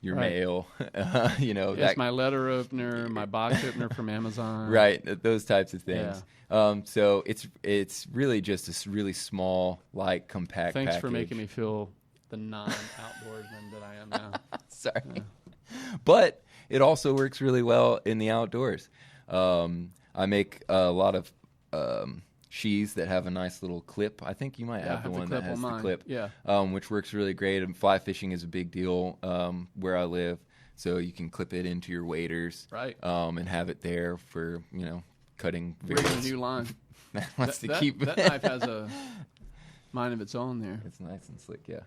mail, It's my letter opener, my box opener from Amazon. Right, those types of things. Yeah. So it's really just this really small, light, compact Thanks package. for making me feel the non-outdoorsman that I am now. Sorry. Yeah. But it also works really well in the outdoors. I make a lot of sheaths that have a nice little clip. I think you might have the one that has the clip, which works really great. And fly fishing is a big deal where I live, so you can clip it into your waders, right? And have it there for cutting. Bring a new line. That knife has a mind of its own there. It's nice and slick, yeah.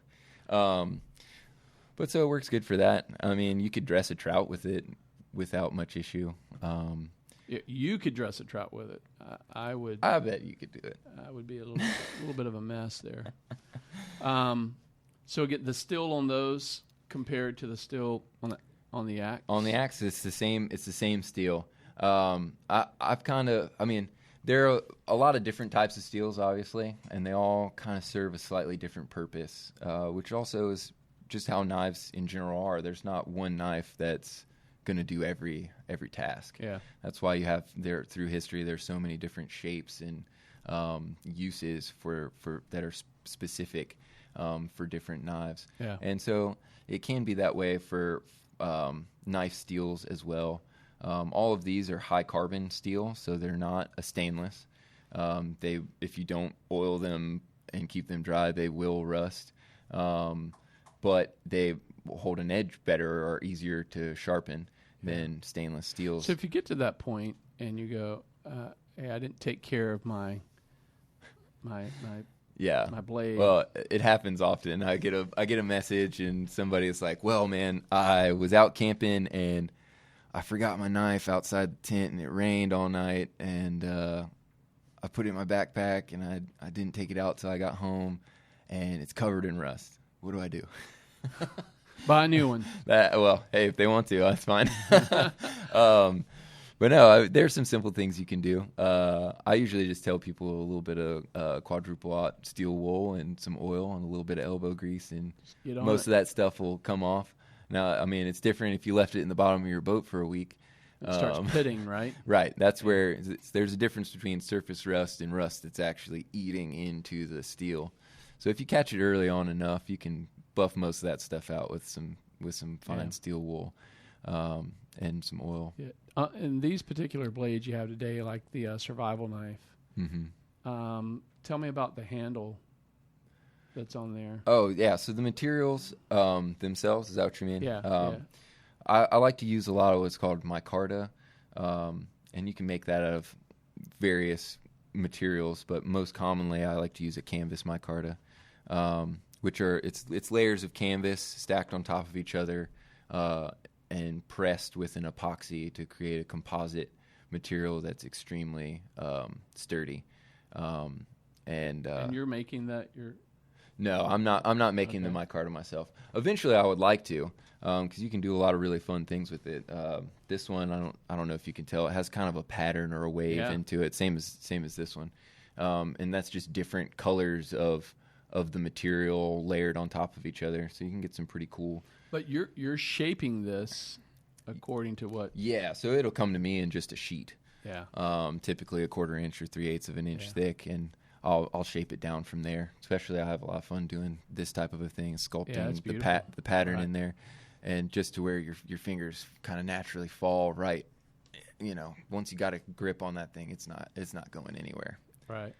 But so it works good for that. I mean, you could dress a trout with it without much issue. You could dress a trout with it. I would. I bet you could do it. I would be a little bit of a mess there. So get the still on those compared to the still on the axe. On the axe, it's the same. It's the same steel. There are a lot of different types of steels, obviously, and they all kind of serve a slightly different purpose, which also is just how knives in general are. There's not one knife that's going to do every task. Yeah, that's why you have through history. There's so many different shapes and uses for that are specific for different knives. Yeah, and so it can be that way for knife steels as well. All of these are high carbon steel, so they're not a stainless. If you don't oil them and keep them dry, they will rust. But they hold an edge better or are easier to sharpen than stainless steels. So if you get to that point and you go, hey, I didn't take care of my blade. Well, it happens often. I get a message and somebody is like, well, man, I was out camping and I forgot my knife outside the tent and it rained all night and I put it in my backpack and I didn't take it out till I got home and it's covered in rust. What do I do? Buy a new one. Well, hey, if they want to, that's fine. But no, there's some simple things you can do. I usually just tell people a little bit of quadruple aught steel wool and some oil and a little bit of elbow grease, and most of that stuff will come off. Now, I mean, it's different if you left it in the bottom of your boat for a week. It starts pitting, right? Right. That's where there's a difference between surface rust and rust that's actually eating into the steel. So if you catch it early on enough, you can buff most of that stuff out with some fine steel wool and some oil. Yeah. And these particular blades you have today, like the survival knife, tell me about the handle that's on there. Oh, yeah. So the materials themselves, is that what you mean? Yeah. I like to use a lot of what's called micarta, and you can make that out of various materials, but most commonly I like to use a canvas micarta. which are it's layers of canvas stacked on top of each other and pressed with an epoxy to create a composite material that's extremely sturdy. And you're making that? No, I'm not making the micarta myself. Eventually, I would like to, because you can do a lot of really fun things with it. This one, I don't know if you can tell, it has kind of a pattern or a wave into it, same as this one, and that's just different colors of the material layered on top of each other, so you can get some pretty cool. But you're shaping this according to what? Yeah, so it'll come to me in just a sheet. Yeah. Typically a 1/4 inch or 3/8 of an inch thick, and I'll shape it down from there. Especially, I have a lot of fun doing this type of a thing, sculpting the pattern in there, and just to where your fingers kind of naturally fall right. You know, once you got a grip on that thing, it's not going anywhere. Right.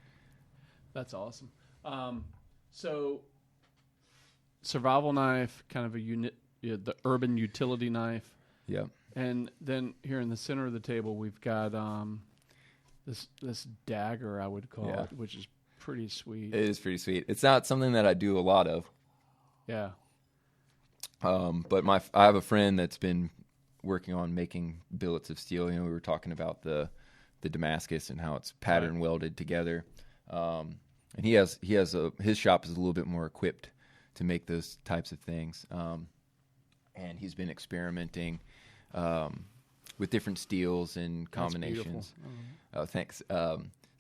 That's awesome. So, survival knife, kind of the urban utility knife. Yep. And then here in the center of the table, we've got this dagger, I would call it, which is pretty sweet. It is pretty sweet. It's not something that I do a lot of. Yeah. But I have a friend that's been working on making billets of steel. You know, we were talking about the Damascus and how it's pattern welded together. And his shop is a little bit more equipped to make those types of things. And he's been experimenting with different steels and combinations. Oh, thanks.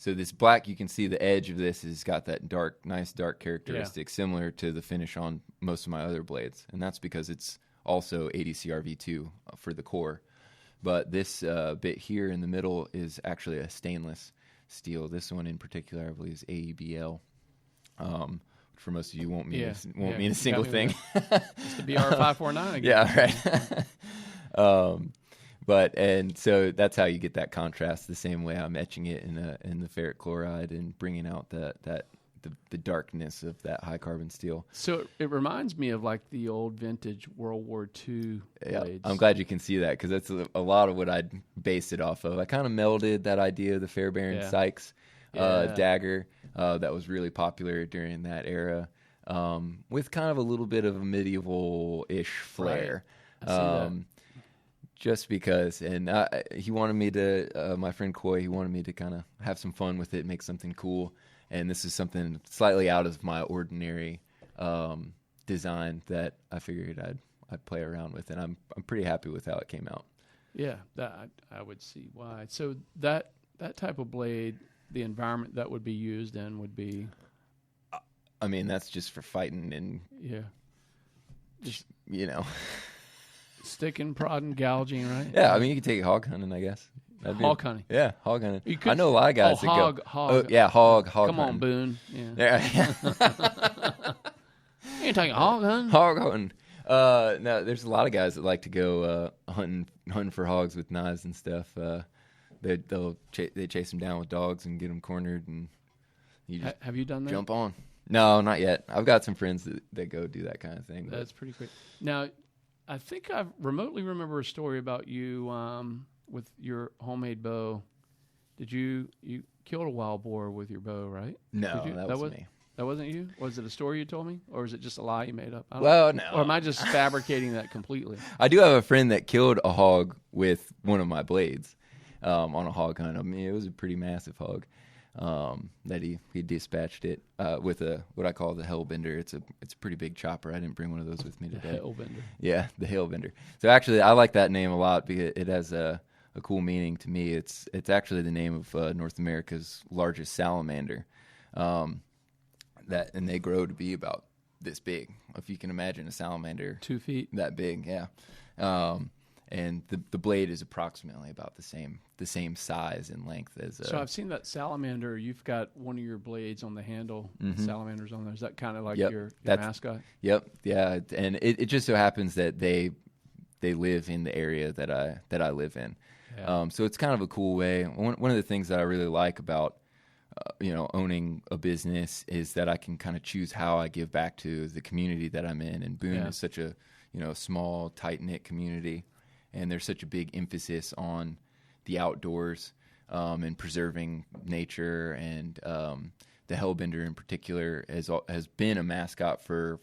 So this black, you can see the edge of this has got that nice dark characteristic, similar to the finish on most of my other blades. And that's because it's also 80 CRV2 for the core. But this bit here in the middle is actually a stainless steel. This one in particular, I believe, is AEBL. For most of you, won't mean a single thing. It's the BR549 again. Yeah, right. And so that's how you get that contrast. The same way I'm etching it in the ferric chloride and bringing out the darkness of that high carbon steel. So it reminds me of like the old vintage World War II blades. I'm glad you can see that, because that's a lot of what I'd based it off of. I kind of melded that idea of the Fairbairn Sykes dagger that was really popular during that era with kind of a little bit of a medieval-ish flair. Right. I see that. Just because, and he wanted me to, my friend Coy, he wanted me to kind of have some fun with it, make something cool. And this is something slightly out of my ordinary design that I figured I'd play around with, and I'm pretty happy with how it came out. Yeah, I would see why. So that type of blade, the environment that would be used in would be. I mean, that's just for fighting and just sticking, prodding, gouging, right? Yeah, I mean, you can take it hog hunting, I guess. Hog hunting. Yeah, hog hunting. I know a lot of guys that go. Hog. Oh, yeah, hog Come hunting. on, Boone. Yeah. You ain't taking hog hunting? Hog hunting. No, there's a lot of guys that like to go hunting for hogs with knives and stuff. They chase them down with dogs and get them cornered, and you just have you done that? Jump on. No, not yet. I've got some friends that go do that kind of thing. That's pretty quick. Now, I think I remotely remember a story about you with your homemade bow. Did you killed a wild boar with your bow, right? No, that was me. That wasn't you? Was it a story you told me? Or is it just a lie you made up? Well, no. Or am I just fabricating that completely? I do have a friend that killed a hog with one of my blades on a hog hunt. I mean, it was a pretty massive hog that he dispatched it with what I call the Hellbender. It's a pretty big chopper. I didn't bring one of those with me today. The Hellbender. Yeah, the Hellbender. So actually, I like that name a lot because it has a cool meaning to me. It's actually the name of North America's largest salamander. And they grow to be about this big. If you can imagine a salamander, 2 feet that big, yeah. And the blade is approximately about the same size and length as. So I've seen that salamander. You've got one of your blades on the handle. Mm-hmm. Salamanders on there. Is that kind of like your mascot? Yep. Yeah. And it just so happens that they live in the area that I live in. Yeah. So it's kind of a cool way. One of the things that I really like about owning a business is that I can kind of choose how I give back to the community that I'm in. And Boone is such a small, tight-knit community, and there's such a big emphasis on the outdoors and preserving nature and the Hellbender in particular has been a mascot for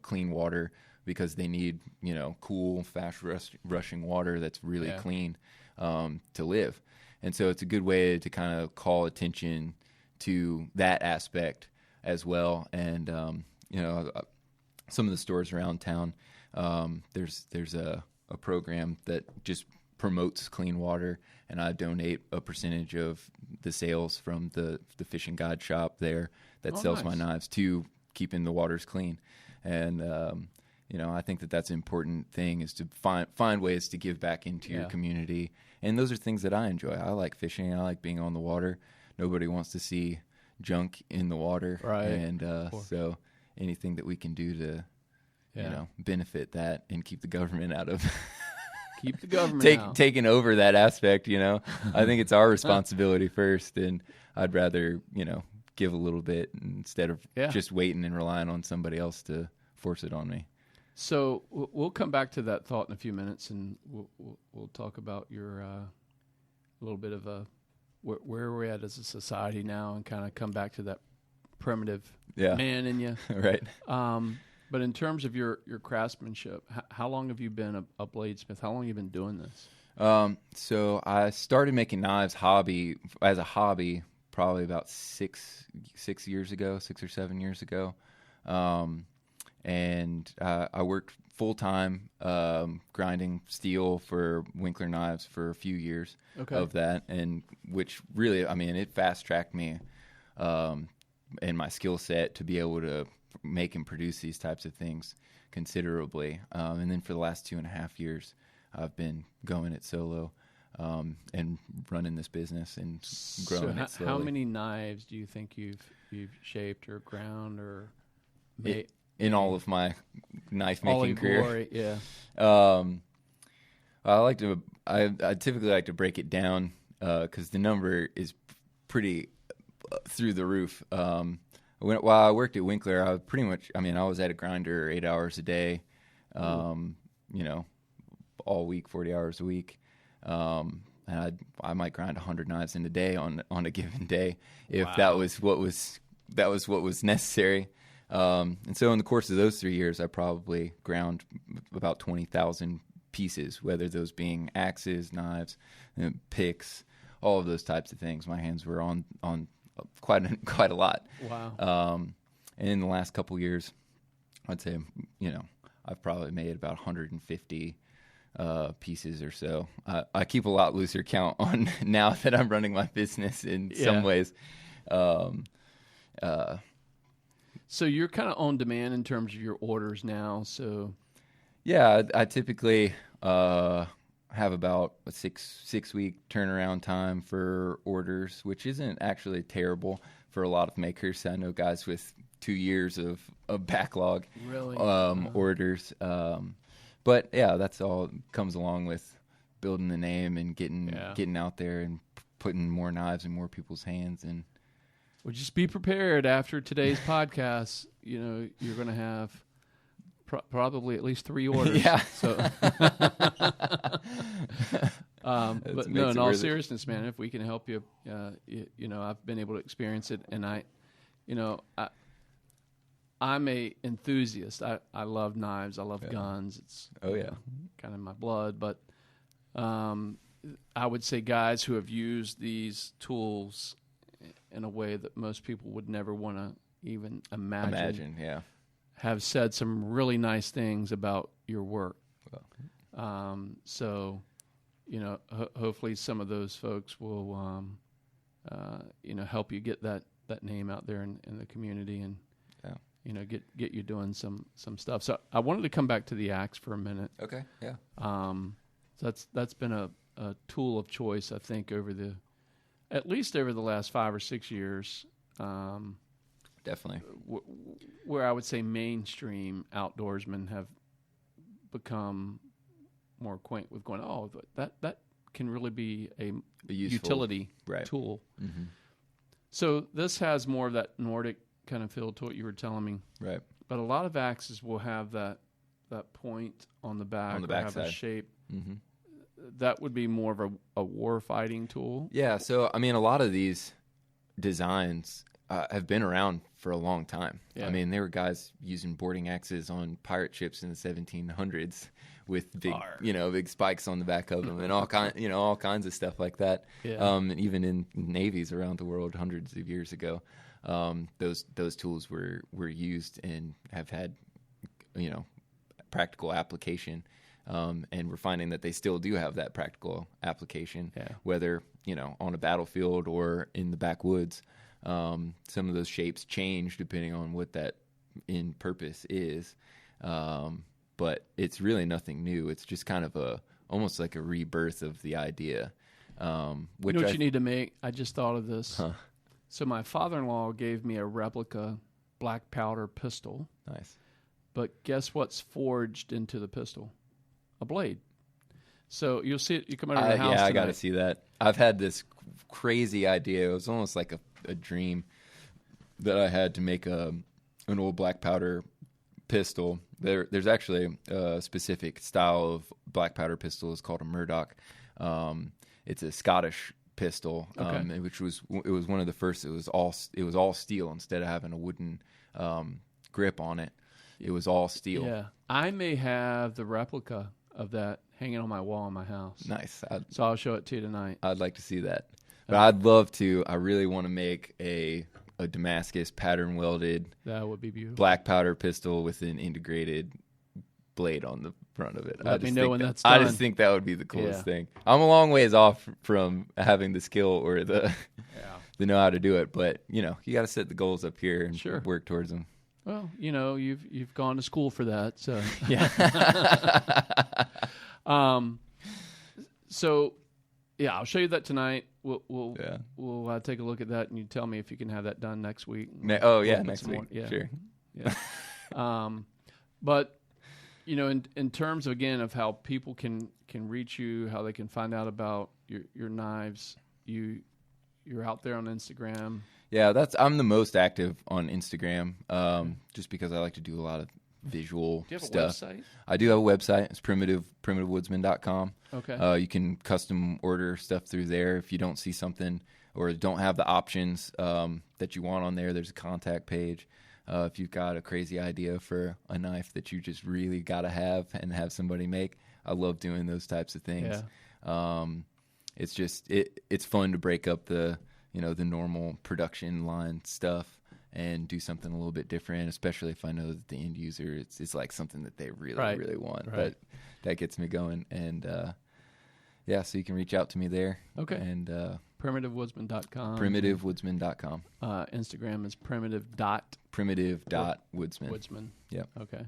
clean water, because they need cool, fast rushing water that's really clean to live. And so it's a good way to kind of call attention to that aspect as well. And some of the stores around town, there's a program that just promotes clean water, and I donate a percentage of the sales from the fishing guide shop there that sells my knives to keeping the waters clean. And I think that's an important thing, is to find ways to give back into your community. And those are things that I enjoy. I like fishing. I like being on the water. Nobody wants to see junk in the water. Right. And so anything that we can do to, benefit that and keep the government out of keep the government taking over that aspect, I think it's our responsibility first. And I'd rather, give a little bit instead of just waiting and relying on somebody else to force it on me. So we'll come back to that thought in a few minutes, and we'll talk about your a little bit of where we're at as a society now, and kind of come back to that primitive man in you. Right. But in terms of your craftsmanship, how long have you been a bladesmith? How long have you been doing this? So I started making knives as a hobby probably about 6 or 7 years ago. And I worked full-time grinding steel for Winkler knives for a few years of that, and which really, it fast-tracked me in my skill set to be able to make and produce these types of things considerably. And then for the last 2.5 years, I've been going it solo and running this business and growing it slowly. How many knives do you think you've shaped or ground or made? In all of my knife making career. Glory, yeah. I typically like to break it down because the number is pretty through the roof. While I worked at Winkler, I was pretty much, I was at a grinder 8 hours a day, all week, 40 hours a week. And I might grind 100 knives in a day on a given day if that was what was necessary. And so in the course of those 3 years, I probably ground about 20,000 pieces, whether those being axes, knives, picks, all of those types of things. My hands were on quite a lot. Wow. And in the last couple years, I'd say, I've probably made about 150 pieces or so. I keep a lot looser count on now that I'm running my business in some ways. So you're kind of on demand in terms of your orders now. So, yeah, I typically have about a six week turnaround time for orders, which isn't actually terrible for a lot of makers. I know guys with 2 years of backlog orders. But yeah, that's all comes along with building the name and getting out there and putting more knives in more people's hands. And well, just be prepared after today's podcast. You're going to have probably at least 3 orders. Yeah. So, but no, in all seriousness, man, if we can help you, I've been able to experience it, and I'm a enthusiast. I love knives. I love guns. It's kind of my blood. But I would say guys who have used these tools in a way that most people would never want to even imagine have said some really nice things about your work. So, hopefully some of those folks will, help you get that name out there in the community and, get you doing some stuff. So I wanted to come back to the axe for a minute. Okay. Yeah. So that's been a tool of choice, I think, at least over the last 5 or 6 years. Definitely. Where I would say mainstream outdoorsmen have become more acquainted with going, that can really be a useful utility tool. Mm-hmm. So this has more of that Nordic kind of feel to what you were telling me. Right. But a lot of axes will have that point on the back, have a shape. Mm-hmm. That would be more of a war fighting tool. Yeah. So, a lot of these designs have been around for a long time. Yeah. I mean, there were guys using boarding axes on pirate ships in the 1700s with big, big spikes on the back of them and all kinds of stuff like that. Yeah. And even in navies around the world hundreds of years ago, those tools were used and have had, practical application. And we're finding that they still do have that practical application, whether, on a battlefield or in the backwoods. Some of those shapes change depending on what that in purpose is. But it's really nothing new. It's just kind of almost like a rebirth of the idea. Which you need to make? I just thought of this. Huh. So my father-in-law gave me a replica black powder pistol. Nice. But guess what's forged into the pistol? A blade. So you'll see it. You come out of the house. Yeah, tonight. I got to see that. I've had this crazy idea. It was almost like a dream that I had to make an old black powder pistol. There's actually a specific style of black powder pistol. It's called a Murdoch. It's a Scottish pistol, which was one of the first. It was all steel instead of having a wooden grip on it. It was all steel. Yeah, I may have the replica of that hanging on my wall in my house. Nice. So I'll show it to you tonight. I'd like to see that. But I'd love to. I really want to make a Damascus pattern welded. That would be beautiful. Black powder pistol with an integrated blade on the front of it. Let me know when that's done. I just think that would be the coolest thing. I'm a long ways off from having the skill or the know how to do it, but you got to set the goals up here and work towards them. Well, you've gone to school for that, so yeah. So I'll show you that tonight. We'll take a look at that, and you tell me if you can have that done next week. Next week. Sure. Yeah. But in terms of how people can reach you, how they can find out about your knives, you're out there on Instagram. Yeah, I'm the most active on Instagram, just because I like to do a lot of visual do you have stuff. A website? I do have a website. It's primitivewoodsman.com. Okay. You can custom order stuff through there if you don't see something or don't have the options that you want on there. There's a contact page. If you've got a crazy idea for a knife that you just really got to have and have somebody make, I love doing those types of things. Yeah. It's just it's fun to break up the normal production line stuff and do something a little bit different, especially if I know that the end user, it's like something that they really, really want. Right. That gets me going. And, so you can reach out to me there. Okay. And PrimitiveWoodsman.com. PrimitiveWoodsman.com. Instagram is primitive.woodsman. Woodsman. Yep. Okay.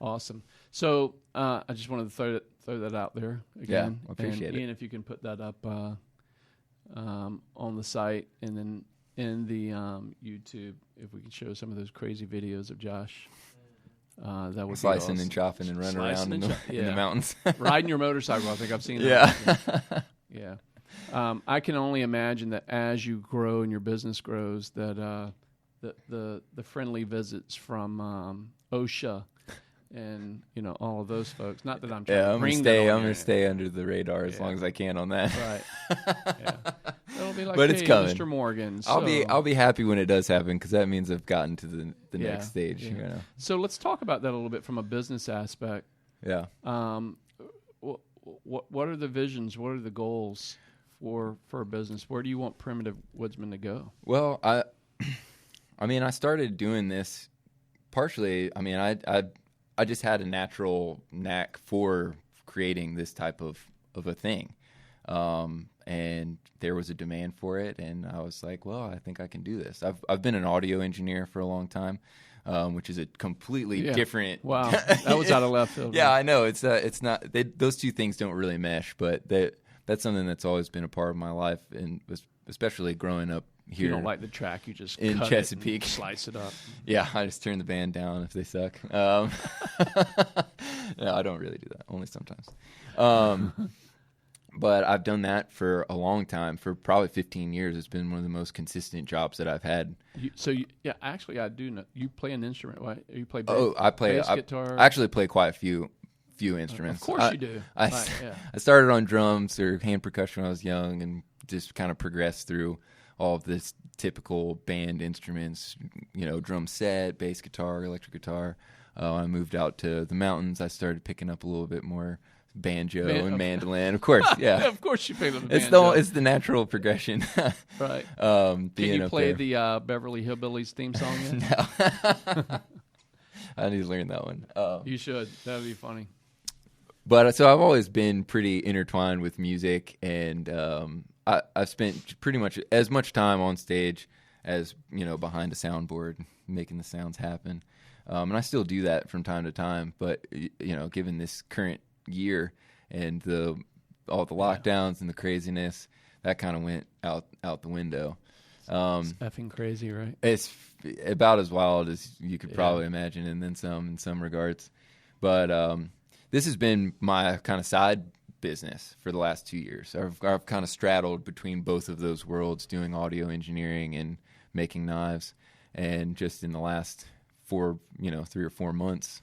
Awesome. So I just wanted to throw that out there again. Yeah, I appreciate it. Ian, if you can put that up on the site, and then in the YouTube, if we could show some of those crazy videos of Josh, that would be slicing awesome. And chopping and running around in the mountains. Riding your motorcycle, I think I've seen that. Yeah. Yeah. I can only imagine that as you grow and your business grows, that the friendly visits from OSHA and all of those folks. Not that I'm trying to bring them. I'm gonna stay under the radar as long as I can on that. Right. Yeah. It'll be like, but it's coming, Mr. Morgan. So, I'll be happy when it does happen, because that means I've gotten to the next stage. Yeah. So let's talk about that a little bit from a business aspect. Yeah. What are the visions? What are the goals for a business? Where do you want Primitive Woodsman to go? Well, I started doing this partially. I mean, I just had a natural knack for creating this type of a thing. And there was a demand for it, and I was like, well, I think I can do this. I've been an audio engineer for a long time, which is a completely different. Wow, that was out of left field. Yeah, I know. It's not. Those two things don't really mesh, but that's something that's always been a part of my life, and especially growing up here. You don't like the track, you just in cut Chesapeake, it and slice it up. Yeah, I just turn the band down if they suck. No, I don't really do that. Only sometimes. But I've done that for a long time, for probably 15 years. It's been one of the most consistent jobs that I've had. Actually, I do know. You play an instrument, right? You play bass, I play bass, guitar? I actually play quite a few instruments. Of course you do. I started on drums or hand percussion when I was young, and just kind of progressed through all of this typical band instruments, drum set, bass guitar, electric guitar. I moved out to the mountains. I started picking up a little bit more banjo and mandolin. Of course, yeah. Of course you picked up the banjo. It's the natural progression. Right. Can you play the Beverly Hillbillies theme song yet? No. I need to learn that one. You should. That would be funny. But so I've always been pretty intertwined with music, and I've spent pretty much as much time on stage as behind a soundboard making the sounds happen. And I still do that from time to time. But given this current year and all the lockdowns and the craziness, that kind of went out the window. It's effing crazy, right? It's about as wild as you could probably imagine, and then some in some regards. But this has been my kind of side business for the last 2 years. I've kind of straddled between both of those worlds, doing audio engineering and making knives. And just in the last 3 or 4 months,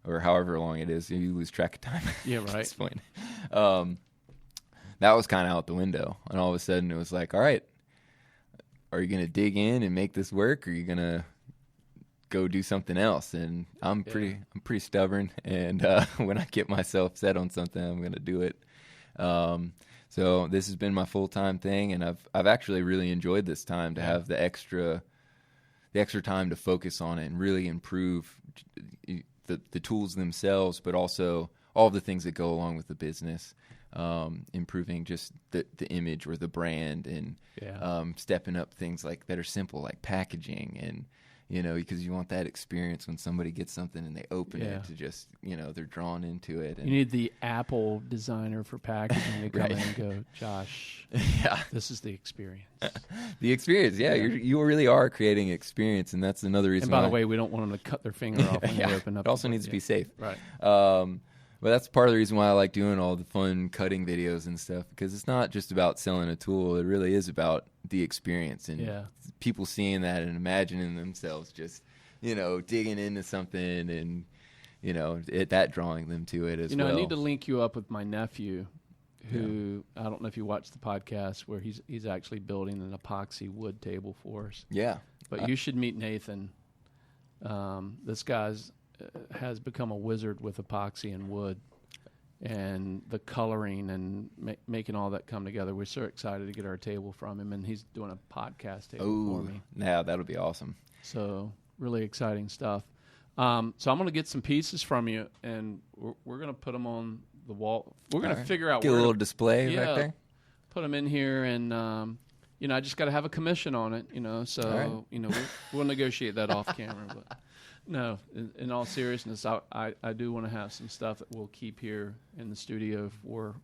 or however long it is, you lose track of time. Yeah, right. At this point. That was kind of out the window. And all of a sudden it was like, all right, are you going to dig in and make this work, or are you going to go do something else? And I'm pretty stubborn, and when I get myself set on something, I'm going to do it. So this has been my full-time thing, and I've actually really enjoyed this time to have the extra time to focus on it and really improve the tools themselves, but also all the things that go along with the business. Improving just the image or the brand, and stepping up things like that are simple, like packaging, and because you want that experience when somebody gets something and they open it to just they're drawn into it. And you need the Apple designer for packaging to come in and go, Josh, this is the experience. The experience, you really are creating experience, and that's another reason. And by the way, we don't want them to cut their finger off when they open up. It also needs to be safe, right? But that's part of the reason why I like doing all the fun cutting videos and stuff, because it's not just about selling a tool. It really is about the experience and people seeing that and imagining themselves just, digging into something and, that drawing them to it as well. I need to link you up with my nephew who, I don't know if you watched the podcast, where he's actually building an epoxy wood table for us. Yeah. But you should meet Nathan. This guy's has become a wizard with epoxy and wood, and the coloring and making all that come together. We're so excited to get our table from him, and he's doing a podcast table for me. Yeah, that'll be awesome. So really exciting stuff. So I'm going to get some pieces from you, and we're going to put them on the wall. We're going to figure out get a little display right there. Put them in here, and I just got to have a commission on it. So we'll negotiate that off camera, but. No, in all seriousness, I do want to have some stuff that we'll keep here in the studio for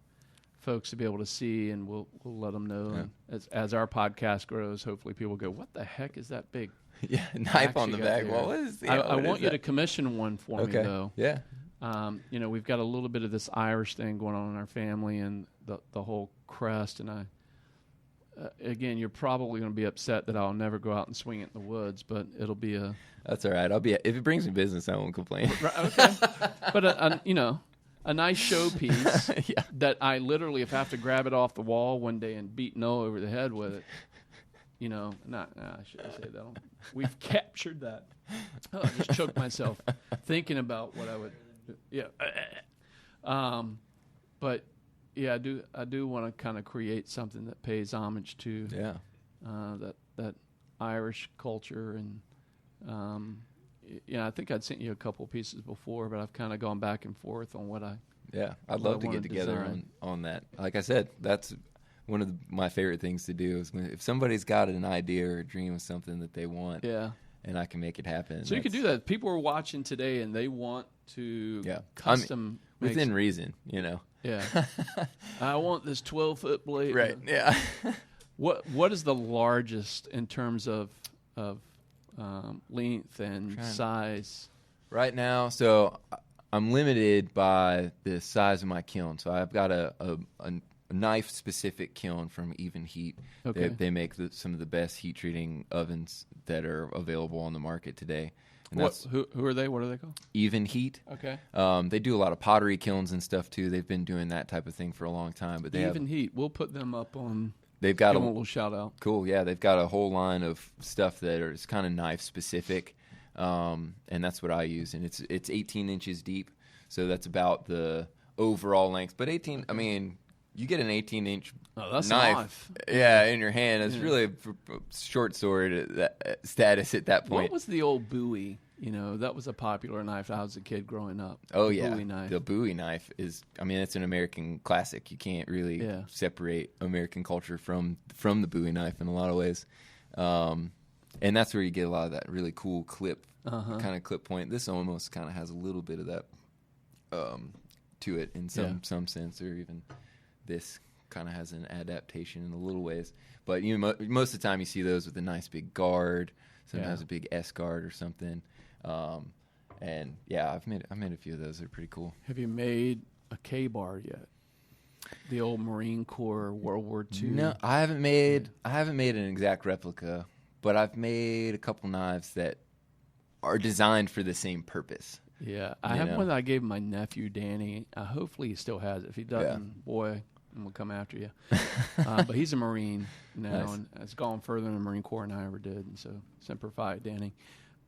folks to be able to see, and we'll let them know. And as our podcast grows, hopefully people go, "What the heck is that big?" Yeah, knife on the back. Well, what is? I want you to commission one for me, though. Yeah. We've got a little bit of this Irish thing going on in our family, and the whole crest, and again, you're probably going to be upset that I'll never go out and swing it in the woods, but it'll be a... That's all right. If it brings me business, I won't complain. Okay. But, a nice showpiece that I literally, if I have to grab it off the wall one day and beat Noah over the head with it, I shouldn't say that. We've captured that. Oh, I just choked myself thinking about what I would... Yeah. But... Yeah, I do want to kind of create something that pays homage to that Irish culture, and I think I'd sent you a couple pieces before, but I've kind of gone back and forth on what I. Yeah, I'd love to get together on that. Like I said, that's one of my favorite things to do is if somebody's got an idea or a dream of something that they want. Yeah. And I can make it happen. So you can do that. People are watching today, and they want to custom within reason, Yeah, I want this 12-foot blade. Right. Yeah. What is the largest in terms of length and size? Right now, so I'm limited by the size of my kiln. So I've got a knife-specific kiln from Even Heat. Okay. They make some of the best heat-treating ovens that are available on the market today. And who are they? What are they called? Even Heat. Okay. They do a lot of pottery kilns and stuff too. They've been doing that type of thing for a long time. But they Even Heat. We'll put them up on they've got Give them a little shout out. Cool, yeah. They've got a whole line of stuff that is kind of knife specific, and that's what I use. And it's 18 inches deep, so that's about the overall length. But 18, I mean, you get an 18-inch knife, in your hand. It's really a short sword status at that point. What was the old Bowie? That was a popular knife I was a kid growing up. Oh, the yeah. Bowie knife. The Bowie knife is, it's an American classic. You can't really separate American culture from the Bowie knife in a lot of ways. And that's where you get a lot of that really cool clip, kind of clip point. This almost kind of has a little bit of that to it in some sense, or even this kind of has an adaptation in a little ways. But most of the time you see those with a nice big guard, sometimes a big S guard or something. And I've made a few of those. They're pretty cool. Have you made a K-bar yet? The old Marine Corps World War II. No, I haven't made an exact replica, but I've made a couple knives that are designed for the same purpose. Yeah, I have one that I gave my nephew Danny. Hopefully he still has it. If he doesn't, boy, I'm gonna come after you. But he's a Marine now, and has gone further in the Marine Corps than I ever did. And so, Semper Fi, Danny.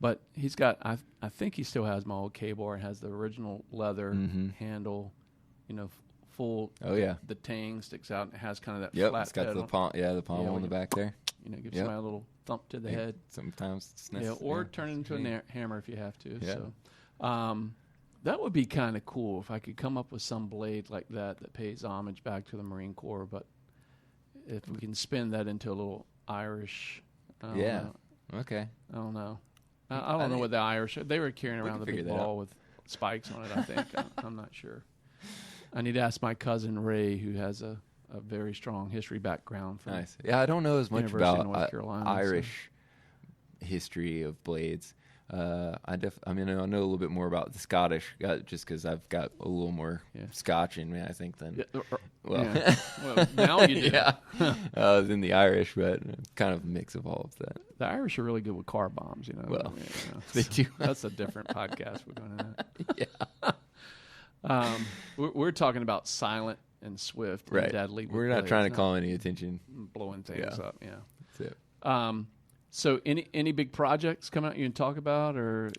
But he's got, I think he still has my old K-bar. It has the original leather handle, full. Oh, yeah. The tang sticks out, and it has kind of that flat it's got pedal. The pommel on the back there. Give somebody a little thump to the head. Sometimes it's necessary. Or turn it into a hammer if you have to. Yeah. So, that would be kind of cool if I could come up with some blade like that pays homage back to the Marine Corps. But if we can spin that into a little Irish. Okay. I don't know. I don't know what the Irish. They were carrying around the big ball with spikes on it. I think. I'm not sure. I need to ask my cousin Ray, who has a very strong history background. From nice. Yeah, I don't know as much University about of North Carolina, Irish history of blades. I know a little bit more about the Scottish, just because I've got a little more Scotch in me, I think, than well, now you do. Than the Irish, but kind of a mix of all of that. The Irish are really good with car bombs, Well, they do. That's a different podcast we're going to have. We're talking about silent and swift and deadly. We're not trying to call any attention. Blowing things up, That's it. So any big projects coming out you can talk about, or?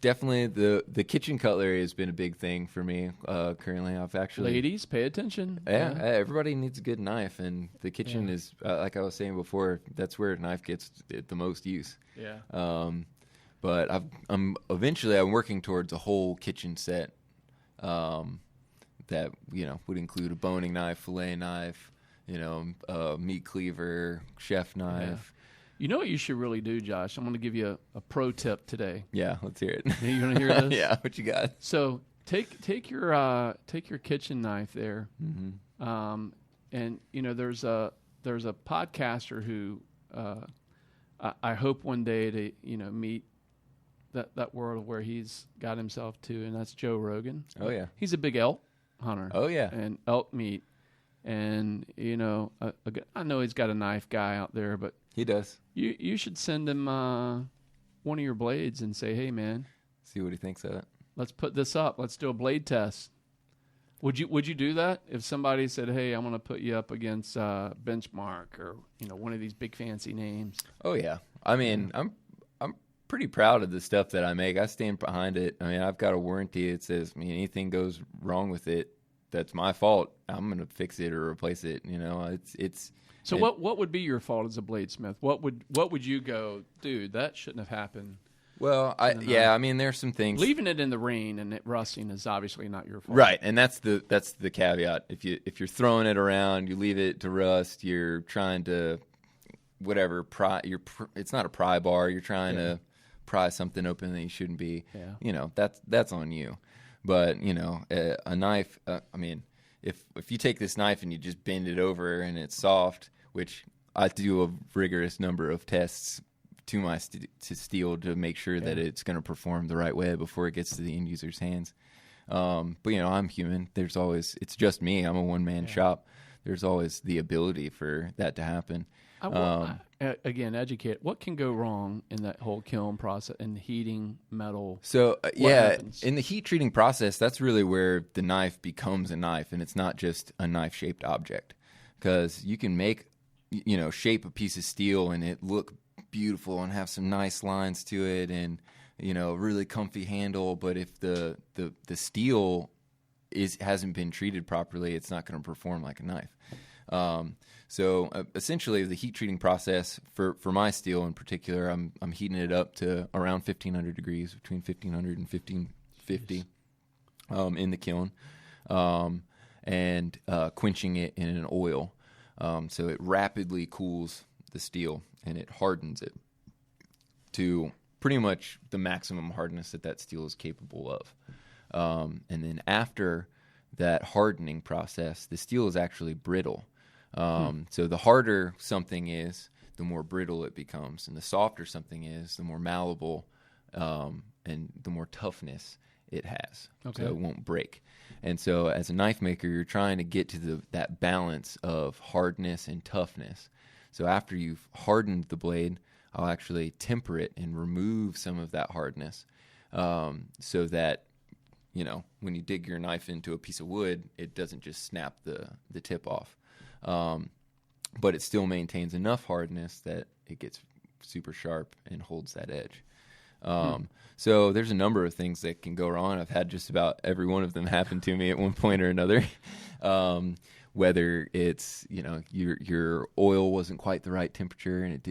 Definitely the kitchen cutlery has been a big thing for me. Currently, I've actually ladies pay attention. Yeah, everybody needs a good knife, and the kitchen is like I was saying before. That's where a knife gets the most use. Yeah. But I'm working towards a whole kitchen set. That would include a boning knife, fillet knife, meat cleaver, chef knife. You know what you should really do, Josh? I'm going to give you a pro tip today. Yeah, let's hear it. You want to hear this? Yeah, what you got? So take your kitchen knife there, and there's a podcaster who I hope one day to meet that world where he's got himself to, and that's Joe Rogan. Oh yeah, he's a big elk hunter. Oh yeah, and elk meat. And I know he's got a knife guy out there, but he does. You should send him one of your blades and say, "Hey, man, see what he thinks of it. Let's put this up. Let's do a blade test." Would you do that if somebody said, "Hey, I'm going to put you up against Benchmark or one of these big fancy names"? Oh yeah, I'm pretty proud of the stuff that I make. I stand behind it. I've got a warranty. It says, anything goes wrong with it, that's my fault. I'm going to fix it or replace it. It's. So what would be your fault as a bladesmith? What would you go, dude? That shouldn't have happened. Well, there's some things. Leaving it in the rain and it rusting is obviously not your fault, right? And that's the caveat. If you're throwing it around, you leave it to rust. You're trying to it's not a pry bar. You're trying to pry something open that you shouldn't be. Yeah. That's on you. But a knife. If you take this knife and you just bend it over and it's soft, which I do a rigorous number of tests to my steel to make sure that it's going to perform the right way before it gets to the end user's hands. But I'm human. It's just me. I'm a one-man shop. There's always the ability for that to happen. I again, educate. What can go wrong in that whole kiln process and heating metal? So happens? in the heat treating process, that's really where the knife becomes a knife, and it's not just a knife shaped object, because you can make, shape a piece of steel and it look beautiful and have some nice lines to it, and really comfy handle. But if the steel hasn't been treated properly, it's not going to perform like a knife. So essentially, the heat treating process for my steel in particular, I'm heating it up to around 1,500 degrees, between 1,500 and 1,550 in the kiln, and quenching it in an oil. So it rapidly cools the steel and it hardens it to pretty much the maximum hardness that steel is capable of. And then after that hardening process, the steel is actually brittle. So the harder something is, the more brittle it becomes, and the softer something is, the more malleable and the more toughness it has. Okay. So it won't break. And so as a knife maker, you're trying to get to that balance of hardness and toughness. So after you've hardened the blade, I'll actually temper it and remove some of that hardness, so that when you dig your knife into a piece of wood, it doesn't just snap the tip off. But it still maintains enough hardness that it gets super sharp and holds that edge. So there's a number of things that can go wrong. I've had just about every one of them happen to me at one point or another. Whether it's your oil wasn't quite the right temperature and it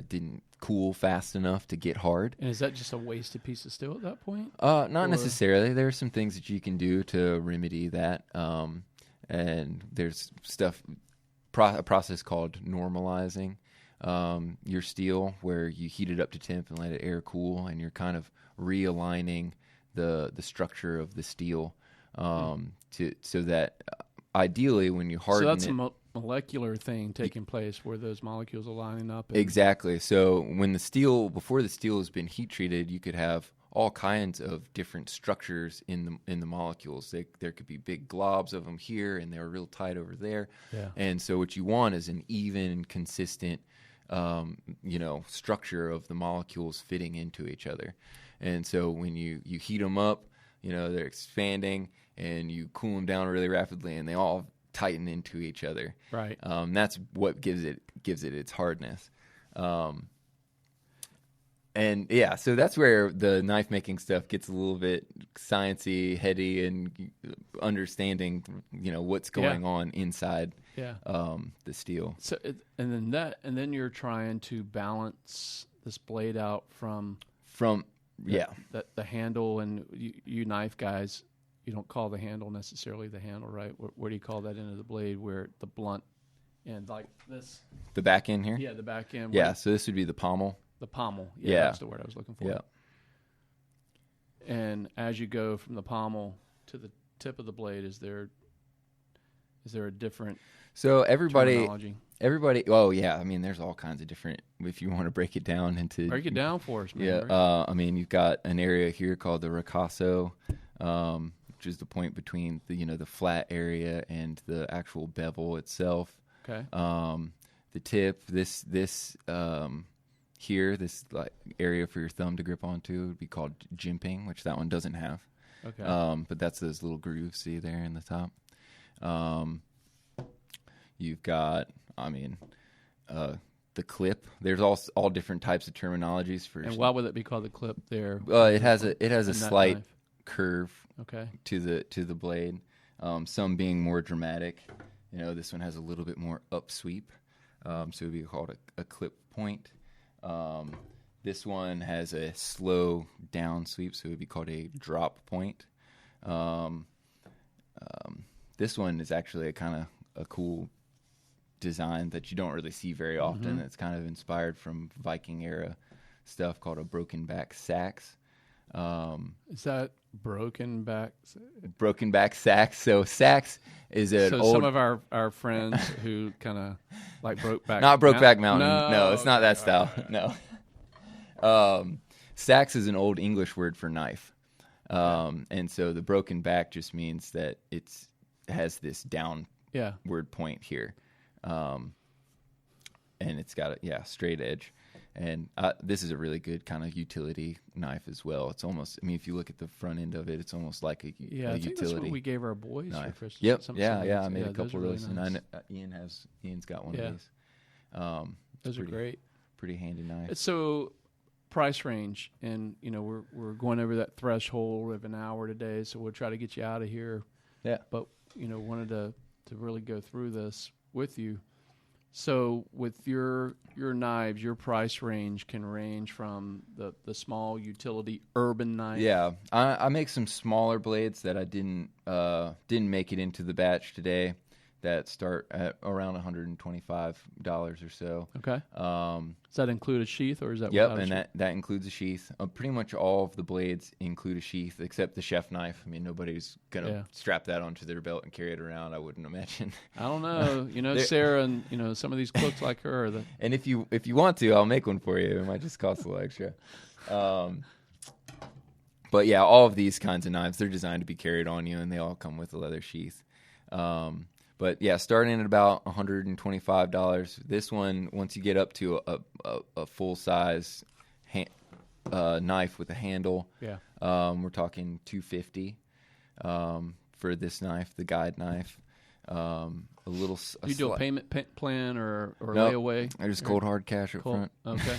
didn't cool fast enough to get hard. And is that just a wasted piece of steel at that point? Not necessarily. There are some things that you can do to remedy that. And there's a process called normalizing your steel, where you heat it up to temp and let it air cool, and you're kind of realigning the structure of the steel so that ideally when you harden it. So that's a molecular thing taking place where those molecules are lining up. Exactly. So before the steel has been heat treated, you could have all kinds of different structures in the molecules. There could be big globs of them here, and they're real tight over there. Yeah. And so what you want is an even, consistent, structure of the molecules fitting into each other. And so when you heat them up, they're expanding, and you cool them down really rapidly, and they all tighten into each other. Right. That's what gives it its hardness. And yeah, so that's where the knife making stuff gets a little bit sciencey, heady, and understanding, what's going on inside the steel. So, and then you're trying to balance this blade out from the handle, and you knife guys, you don't call the handle necessarily the handle, right? Where do you call that end of the blade where the blunt and like this? The back end here? Yeah, the back end. Yeah, so this would be the pommel. The pommel. Yeah, that's the word I was looking for. Yeah. And as you go from the pommel to the tip of the blade, is there a different terminology? Oh yeah, I mean, there's all kinds of different, if you want to break it down into. Break it down for us, man. Yeah, I mean, you've got an area here called the ricasso, which is the point between the flat area and the actual bevel itself. Okay. The tip, this here, this like area for your thumb to grip onto would be called jimping, which that one doesn't have. Okay. But that's those little grooves, see there in the top. You've got, the clip. There's all different types of terminologies for. And why would it be called the clip there? It has a slight knife? curve. Okay. To the blade. Some being more dramatic. This one has a little bit more upsweep. So it would be called a clip point. This one has a slow down sweep, so it would be called a drop point. This one is actually a kind of a cool design that you don't really see very often. It's kind of inspired from Viking era stuff called a broken back sax. Is that broken back? Broken back sax. So sax is an old. Some of our friends who kind of like broke back. Not Brokeback Mountain. No, it's not that okay, style. right. No. Sax is an old English word for knife, and so the broken back just means that has this downward point here, and it's got a straight edge. And this is a really good kind of utility knife as well. It's almost, I mean, if you look at the front end of it, it's almost like a I utility think that's what we gave our boys knife. for Christmas. Yep. Something I made a couple of those, really nice. and Ian's got one of these. Those are great. Pretty handy knife. So, price range, and we're going over that threshold of an hour today, so we'll try to get you out of here. Yeah. But wanted to really go through this with you. So with your knives, your price range can range from the small utility urban knife. Yeah, I make some smaller blades that I didn't make it into the batch today, that start at around $125 or so. Okay. Does that include a sheath, or is that? Yep, and that includes a sheath. Pretty much all of the blades include a sheath, except the chef knife. I mean, nobody's gonna strap that onto their belt and carry it around, I wouldn't imagine. I don't know. Sarah and some of these cooks like her. And if you want to, I'll make one for you. It might just cost a little extra. But yeah, all of these kinds of knives, they're designed to be carried on you, and they all come with a leather sheath. But yeah, starting at about $125. This one, once you get up to a full size knife with a handle, we're talking $250 for this knife, the guide knife. Do you do a payment plan or layaway? I just cold hard cash up front. Okay.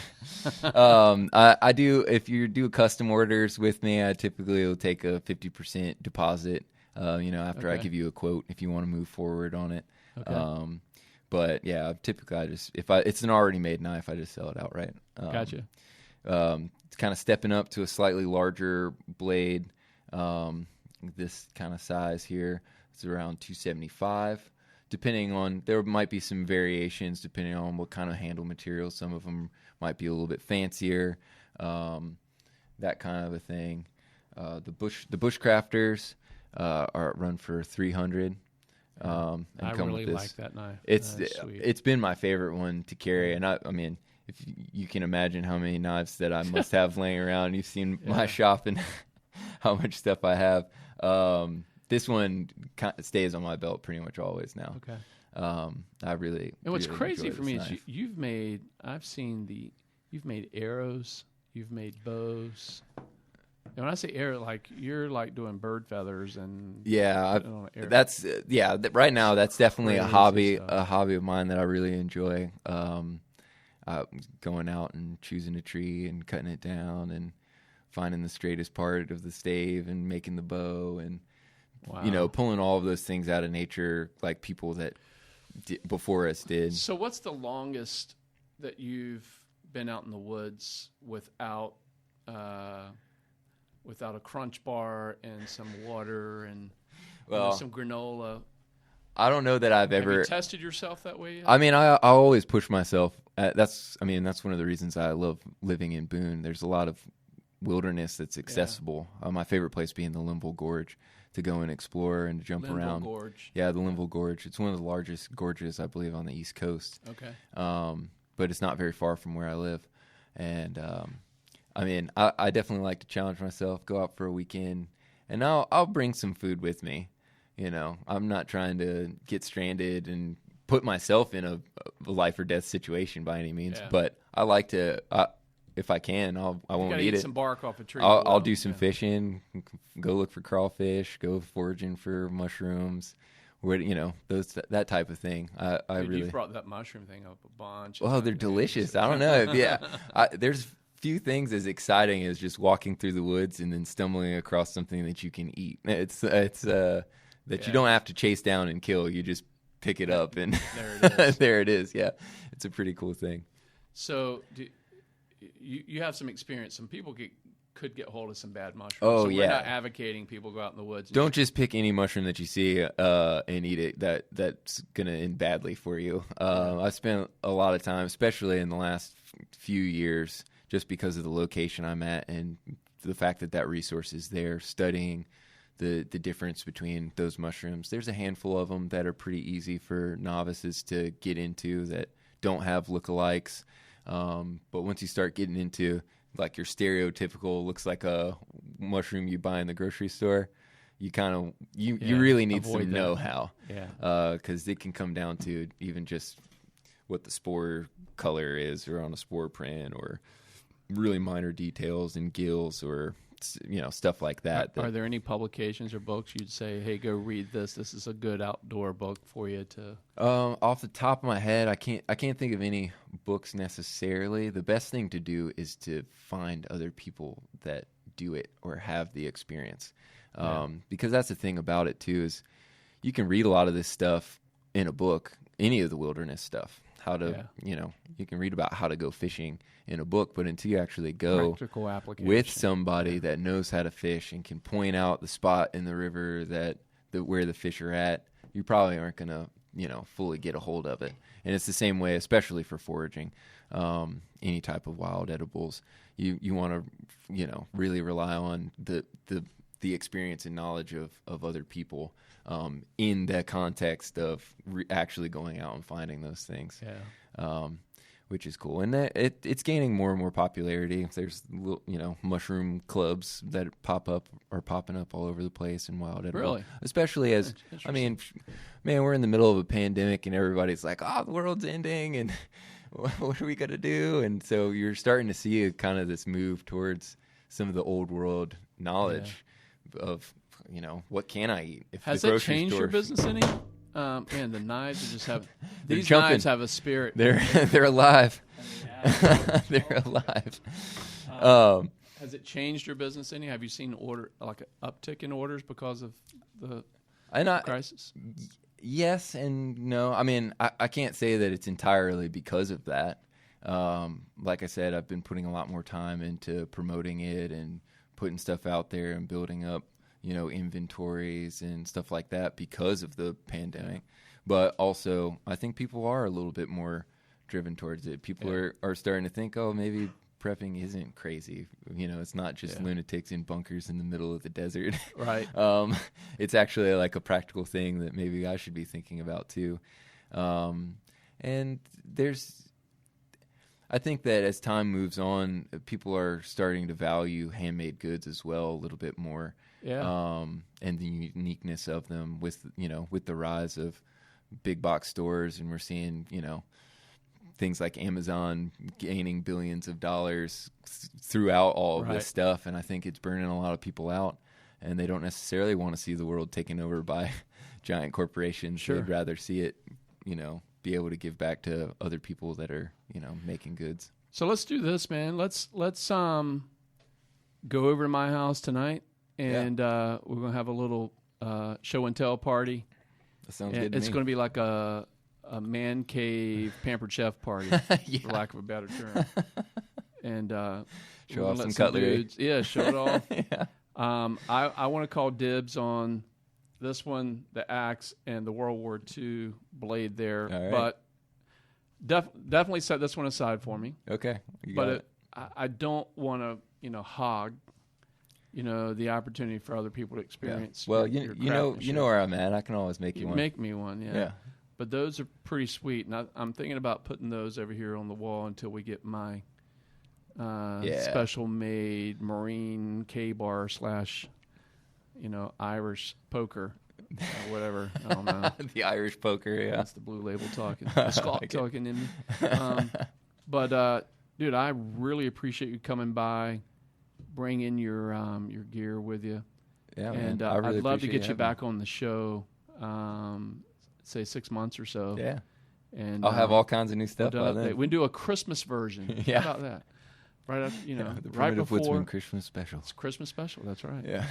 I do. If you do custom orders with me, I typically will take a 50% deposit. After I give you a quote, if you want to move forward on it. Okay. But yeah, typically it's an already made knife, I just sell it outright. Gotcha. It's kind of stepping up to a slightly larger blade. This kind of size here, it's around $275. Depending on, there might be some variations depending on what kind of handle material. Some of them might be a little bit fancier, that kind of a thing. The Bushcrafters run for $300. I really like that knife. It's been my favorite one to carry, and I mean, if you can imagine how many knives that I must have laying around. You've seen my shop and how much stuff I have. This one stays on my belt pretty much always now. Okay. I really. And what's really crazy enjoy for me this knife. is you've made arrows, you've made bows. And when I say arrow, like you're like doing bird feathers and that's right now that's definitely a hobby of mine that I really enjoy. Going out and choosing a tree and cutting it down and finding the straightest part of the stave and making the bow and pulling all of those things out of nature like people that before us did. So what's the longest that you've been out in the woods without a crunch bar and some water and some granola? I don't know that Have you tested yourself that way yet? I mean, I always push myself. That's one of the reasons I love living in Boone. There's a lot of wilderness that's accessible. My favorite place being the Linville Gorge, to go and explore and jump around. Gorge. Yeah, the Linville Gorge. It's one of the largest gorges, I believe, on the East Coast. Okay. But it's not very far from where I live. And I definitely like to challenge myself, go out for a weekend, and I'll bring some food with me. I'm not trying to get stranded and put myself in a life or death situation by any means, but I like to, if I can, I won't eat it. Some bark off a tree. I'll do some fishing, go look for crawfish, go foraging for mushrooms, that type of thing. You've brought that mushroom thing up a bunch. Oh, they're delicious. I don't know. There's few things as exciting as just walking through the woods and then stumbling across something that you can eat. It's that you don't have to chase down and kill. You just pick it up and there it is. There it is. Yeah, it's a pretty cool thing. So you have some experience. Some people could get hold of some bad mushrooms. Oh, so yeah. We're not advocating people go out in the woods. Don't just pick any mushroom that you see and eat it. That's going to end badly for you. I've spent a lot of time, especially in the last few years, just because of the location I'm at and the fact that resource is there, studying the difference between those mushrooms. There's a handful of them that are pretty easy for novices to get into that don't have lookalikes. But once you start getting into like your stereotypical looks like a mushroom you buy in the grocery store, you really need some know-how. Yeah. Because it can come down to even just what the spore color is, or on a spore print, or really minor details in gills, or stuff like that. Are there any publications or books you'd say, hey, go read this? This is a good outdoor book for you to. Off the top of my head, I can't think of any books necessarily. The best thing to do is to find other people that do it or have the experience, because that's the thing about it too, is you can read a lot of this stuff in a book, any of the wilderness stuff. How to, you can read about how to go fishing in a book, but until you actually go with somebody that knows how to fish and can point out the spot in the river where the fish are at, you probably aren't going to, fully get a hold of it. And it's the same way, especially for foraging, any type of wild edibles. You want to, really rely on the experience and knowledge of other people, in the context of actually going out and finding those things, which is cool. And it's gaining more and more popularity. There's mushroom clubs that are popping up all over the place in wild edible. Really? Especially as, I mean, man, we're in the middle of a pandemic and everybody's like, the world's ending and what are we going to do? And so you're starting to see kind of this move towards some of the old world knowledge of, what can I eat? Has that changed your business any? Man, the knives just have these jumping. knives have a spirit. They're alive. They're alive. Has it changed your business any? Have you seen an uptick in orders because of the crisis? Yes and no. I mean, I can't say that it's entirely because of that. Like I said, I've been putting a lot more time into promoting it and putting stuff out there and building up, inventories and stuff like that because of the pandemic. But also, I think people are a little bit more driven towards it. People are starting to think, maybe prepping isn't crazy. It's not just lunatics in bunkers in the middle of the desert. Right. It's actually like a practical thing that maybe I should be thinking about too. And I think that as time moves on, people are starting to value handmade goods as well a little bit more. Yeah. And the uniqueness of them with the rise of big box stores, and we're seeing, things like Amazon gaining billions of dollars throughout all of this stuff. And I think it's burning a lot of people out, and they don't necessarily want to see the world taken over by giant corporations. Sure. They'd rather see it, be able to give back to other people that are, making goods. So let's do this, man. Let's go over to my house tonight, and we're gonna have a little show and tell party. That sounds good to It's me. gonna be like a man cave pampered chef party, for lack of a better term. And show off some cutlery. Show it off. I want to call dibs on this one, the axe, and the World War II blade there. All right. But definitely set this one aside for me. Okay. But I don't want to, hog, the opportunity for other people to experience. Well, your you know where I'm at. I can always make you one. Make me one, yeah. But those are pretty sweet, and I'm thinking about putting those over here on the wall until we get my special made Marine K-bar / Irish poker, whatever. I don't know. The Irish poker, yeah. That's the Blue Label talking, the Scott talking in me. But dude, I really appreciate you coming by, bringing your gear with you. Yeah, and man. Really I'd love to get you having back on the show. Say 6 months or so. Yeah. And I'll have all kinds of new stuff by then. We can do a Christmas version. Yeah. How about that? Right up, the right Primitive before Woodsman Christmas special. It's Christmas special. That's right. Yeah.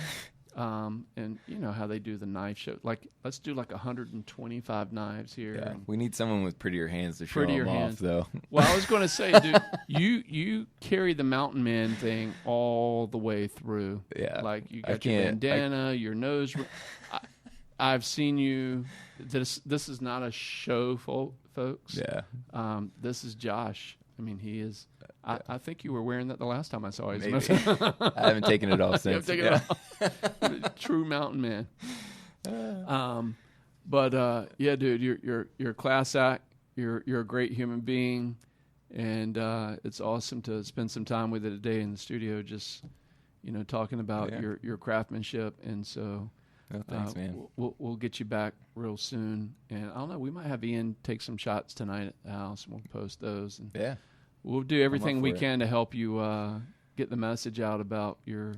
And you know how they do the knife show. Like, let's do like 125 knives here. Yeah. And We need someone with prettier hands to show them off, though. Well, I was going to say, dude, you carry the mountain man thing all the way through. Yeah. Like, you got your bandana, your nose. I've seen you. This is not a show, folks. Yeah. This is Josh. I mean, he is. I think you were wearing that the last time I saw you. Maybe. I haven't taken it off since. Taken it off. True mountain man. But yeah, dude, you're a class act. You're a great human being, and it's awesome to spend some time with you today in the studio, just talking about your craftsmanship. And so Oh, thanks, man. We'll get you back real soon, and I don't know. We might have Ian take some shots tonight at the house, and we'll post those. And yeah, we'll do everything we can to help you get the message out about your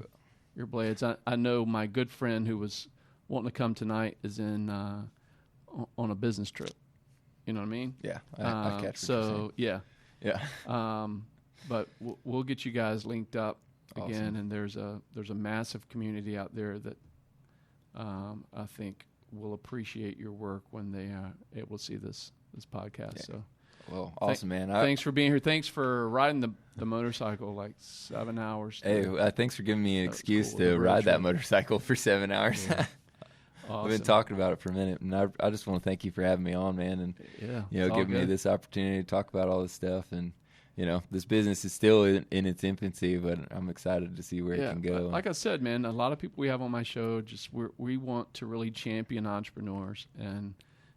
blades. I know my good friend who was wanting to come tonight is in on a business trip. You know what I mean? Yeah, I catch. So yeah. But we'll get you guys linked up again, awesome. And there's a massive community out there that I think will appreciate your work when they are able to see this podcast. Yeah. So, well, awesome, man. Thanks for being here. Thanks for riding the motorcycle like 7 hours. Hey, thanks for giving me an excuse to ride that motorcycle for 7 hours. Yeah. Awesome. I've been talking about it for a minute, and I just want to thank you for having me on, man, and giving me this opportunity to talk about all this stuff. And this business is still in its infancy, but I'm excited to see where it can go. Like I said, man, a lot of people we have on my show we want to really champion entrepreneurs and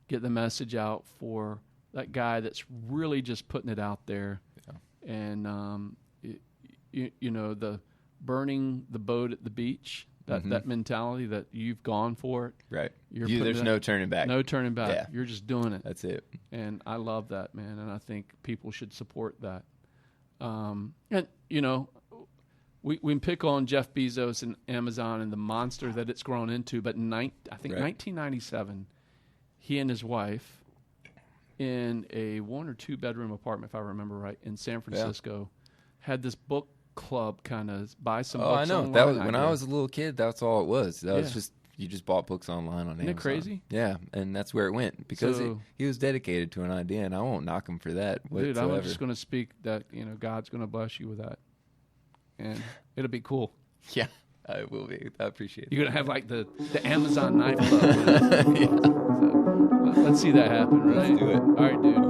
get the message out for that guy that's really just putting it out there, and the burning the boat at the beach. That mentality that you've gone for it. Right. There's no turning back. No turning back. Yeah. You're just doing it. That's it. And I love that, man. And I think people should support that. And, we can pick on Jeff Bezos and Amazon and the monster that it's grown into. But I think 1997, he and his wife in a 1 or 2 bedroom apartment, if I remember right, in San Francisco, had this book club kind of buy some books. I know. Online. That was when I was a little kid. That's all it was. That was just you just bought books online on Amazon. Isn't it crazy? Yeah, and that's where it went because he was dedicated to an idea, and I won't knock him for that whatsoever. Dude, I'm just going to speak that God's going to bless you with that, and it'll be cool. Yeah, I will be. I appreciate it. You're going to have like the Amazon knife club. So, let's see that happen, right? Let's do it. All right, dude.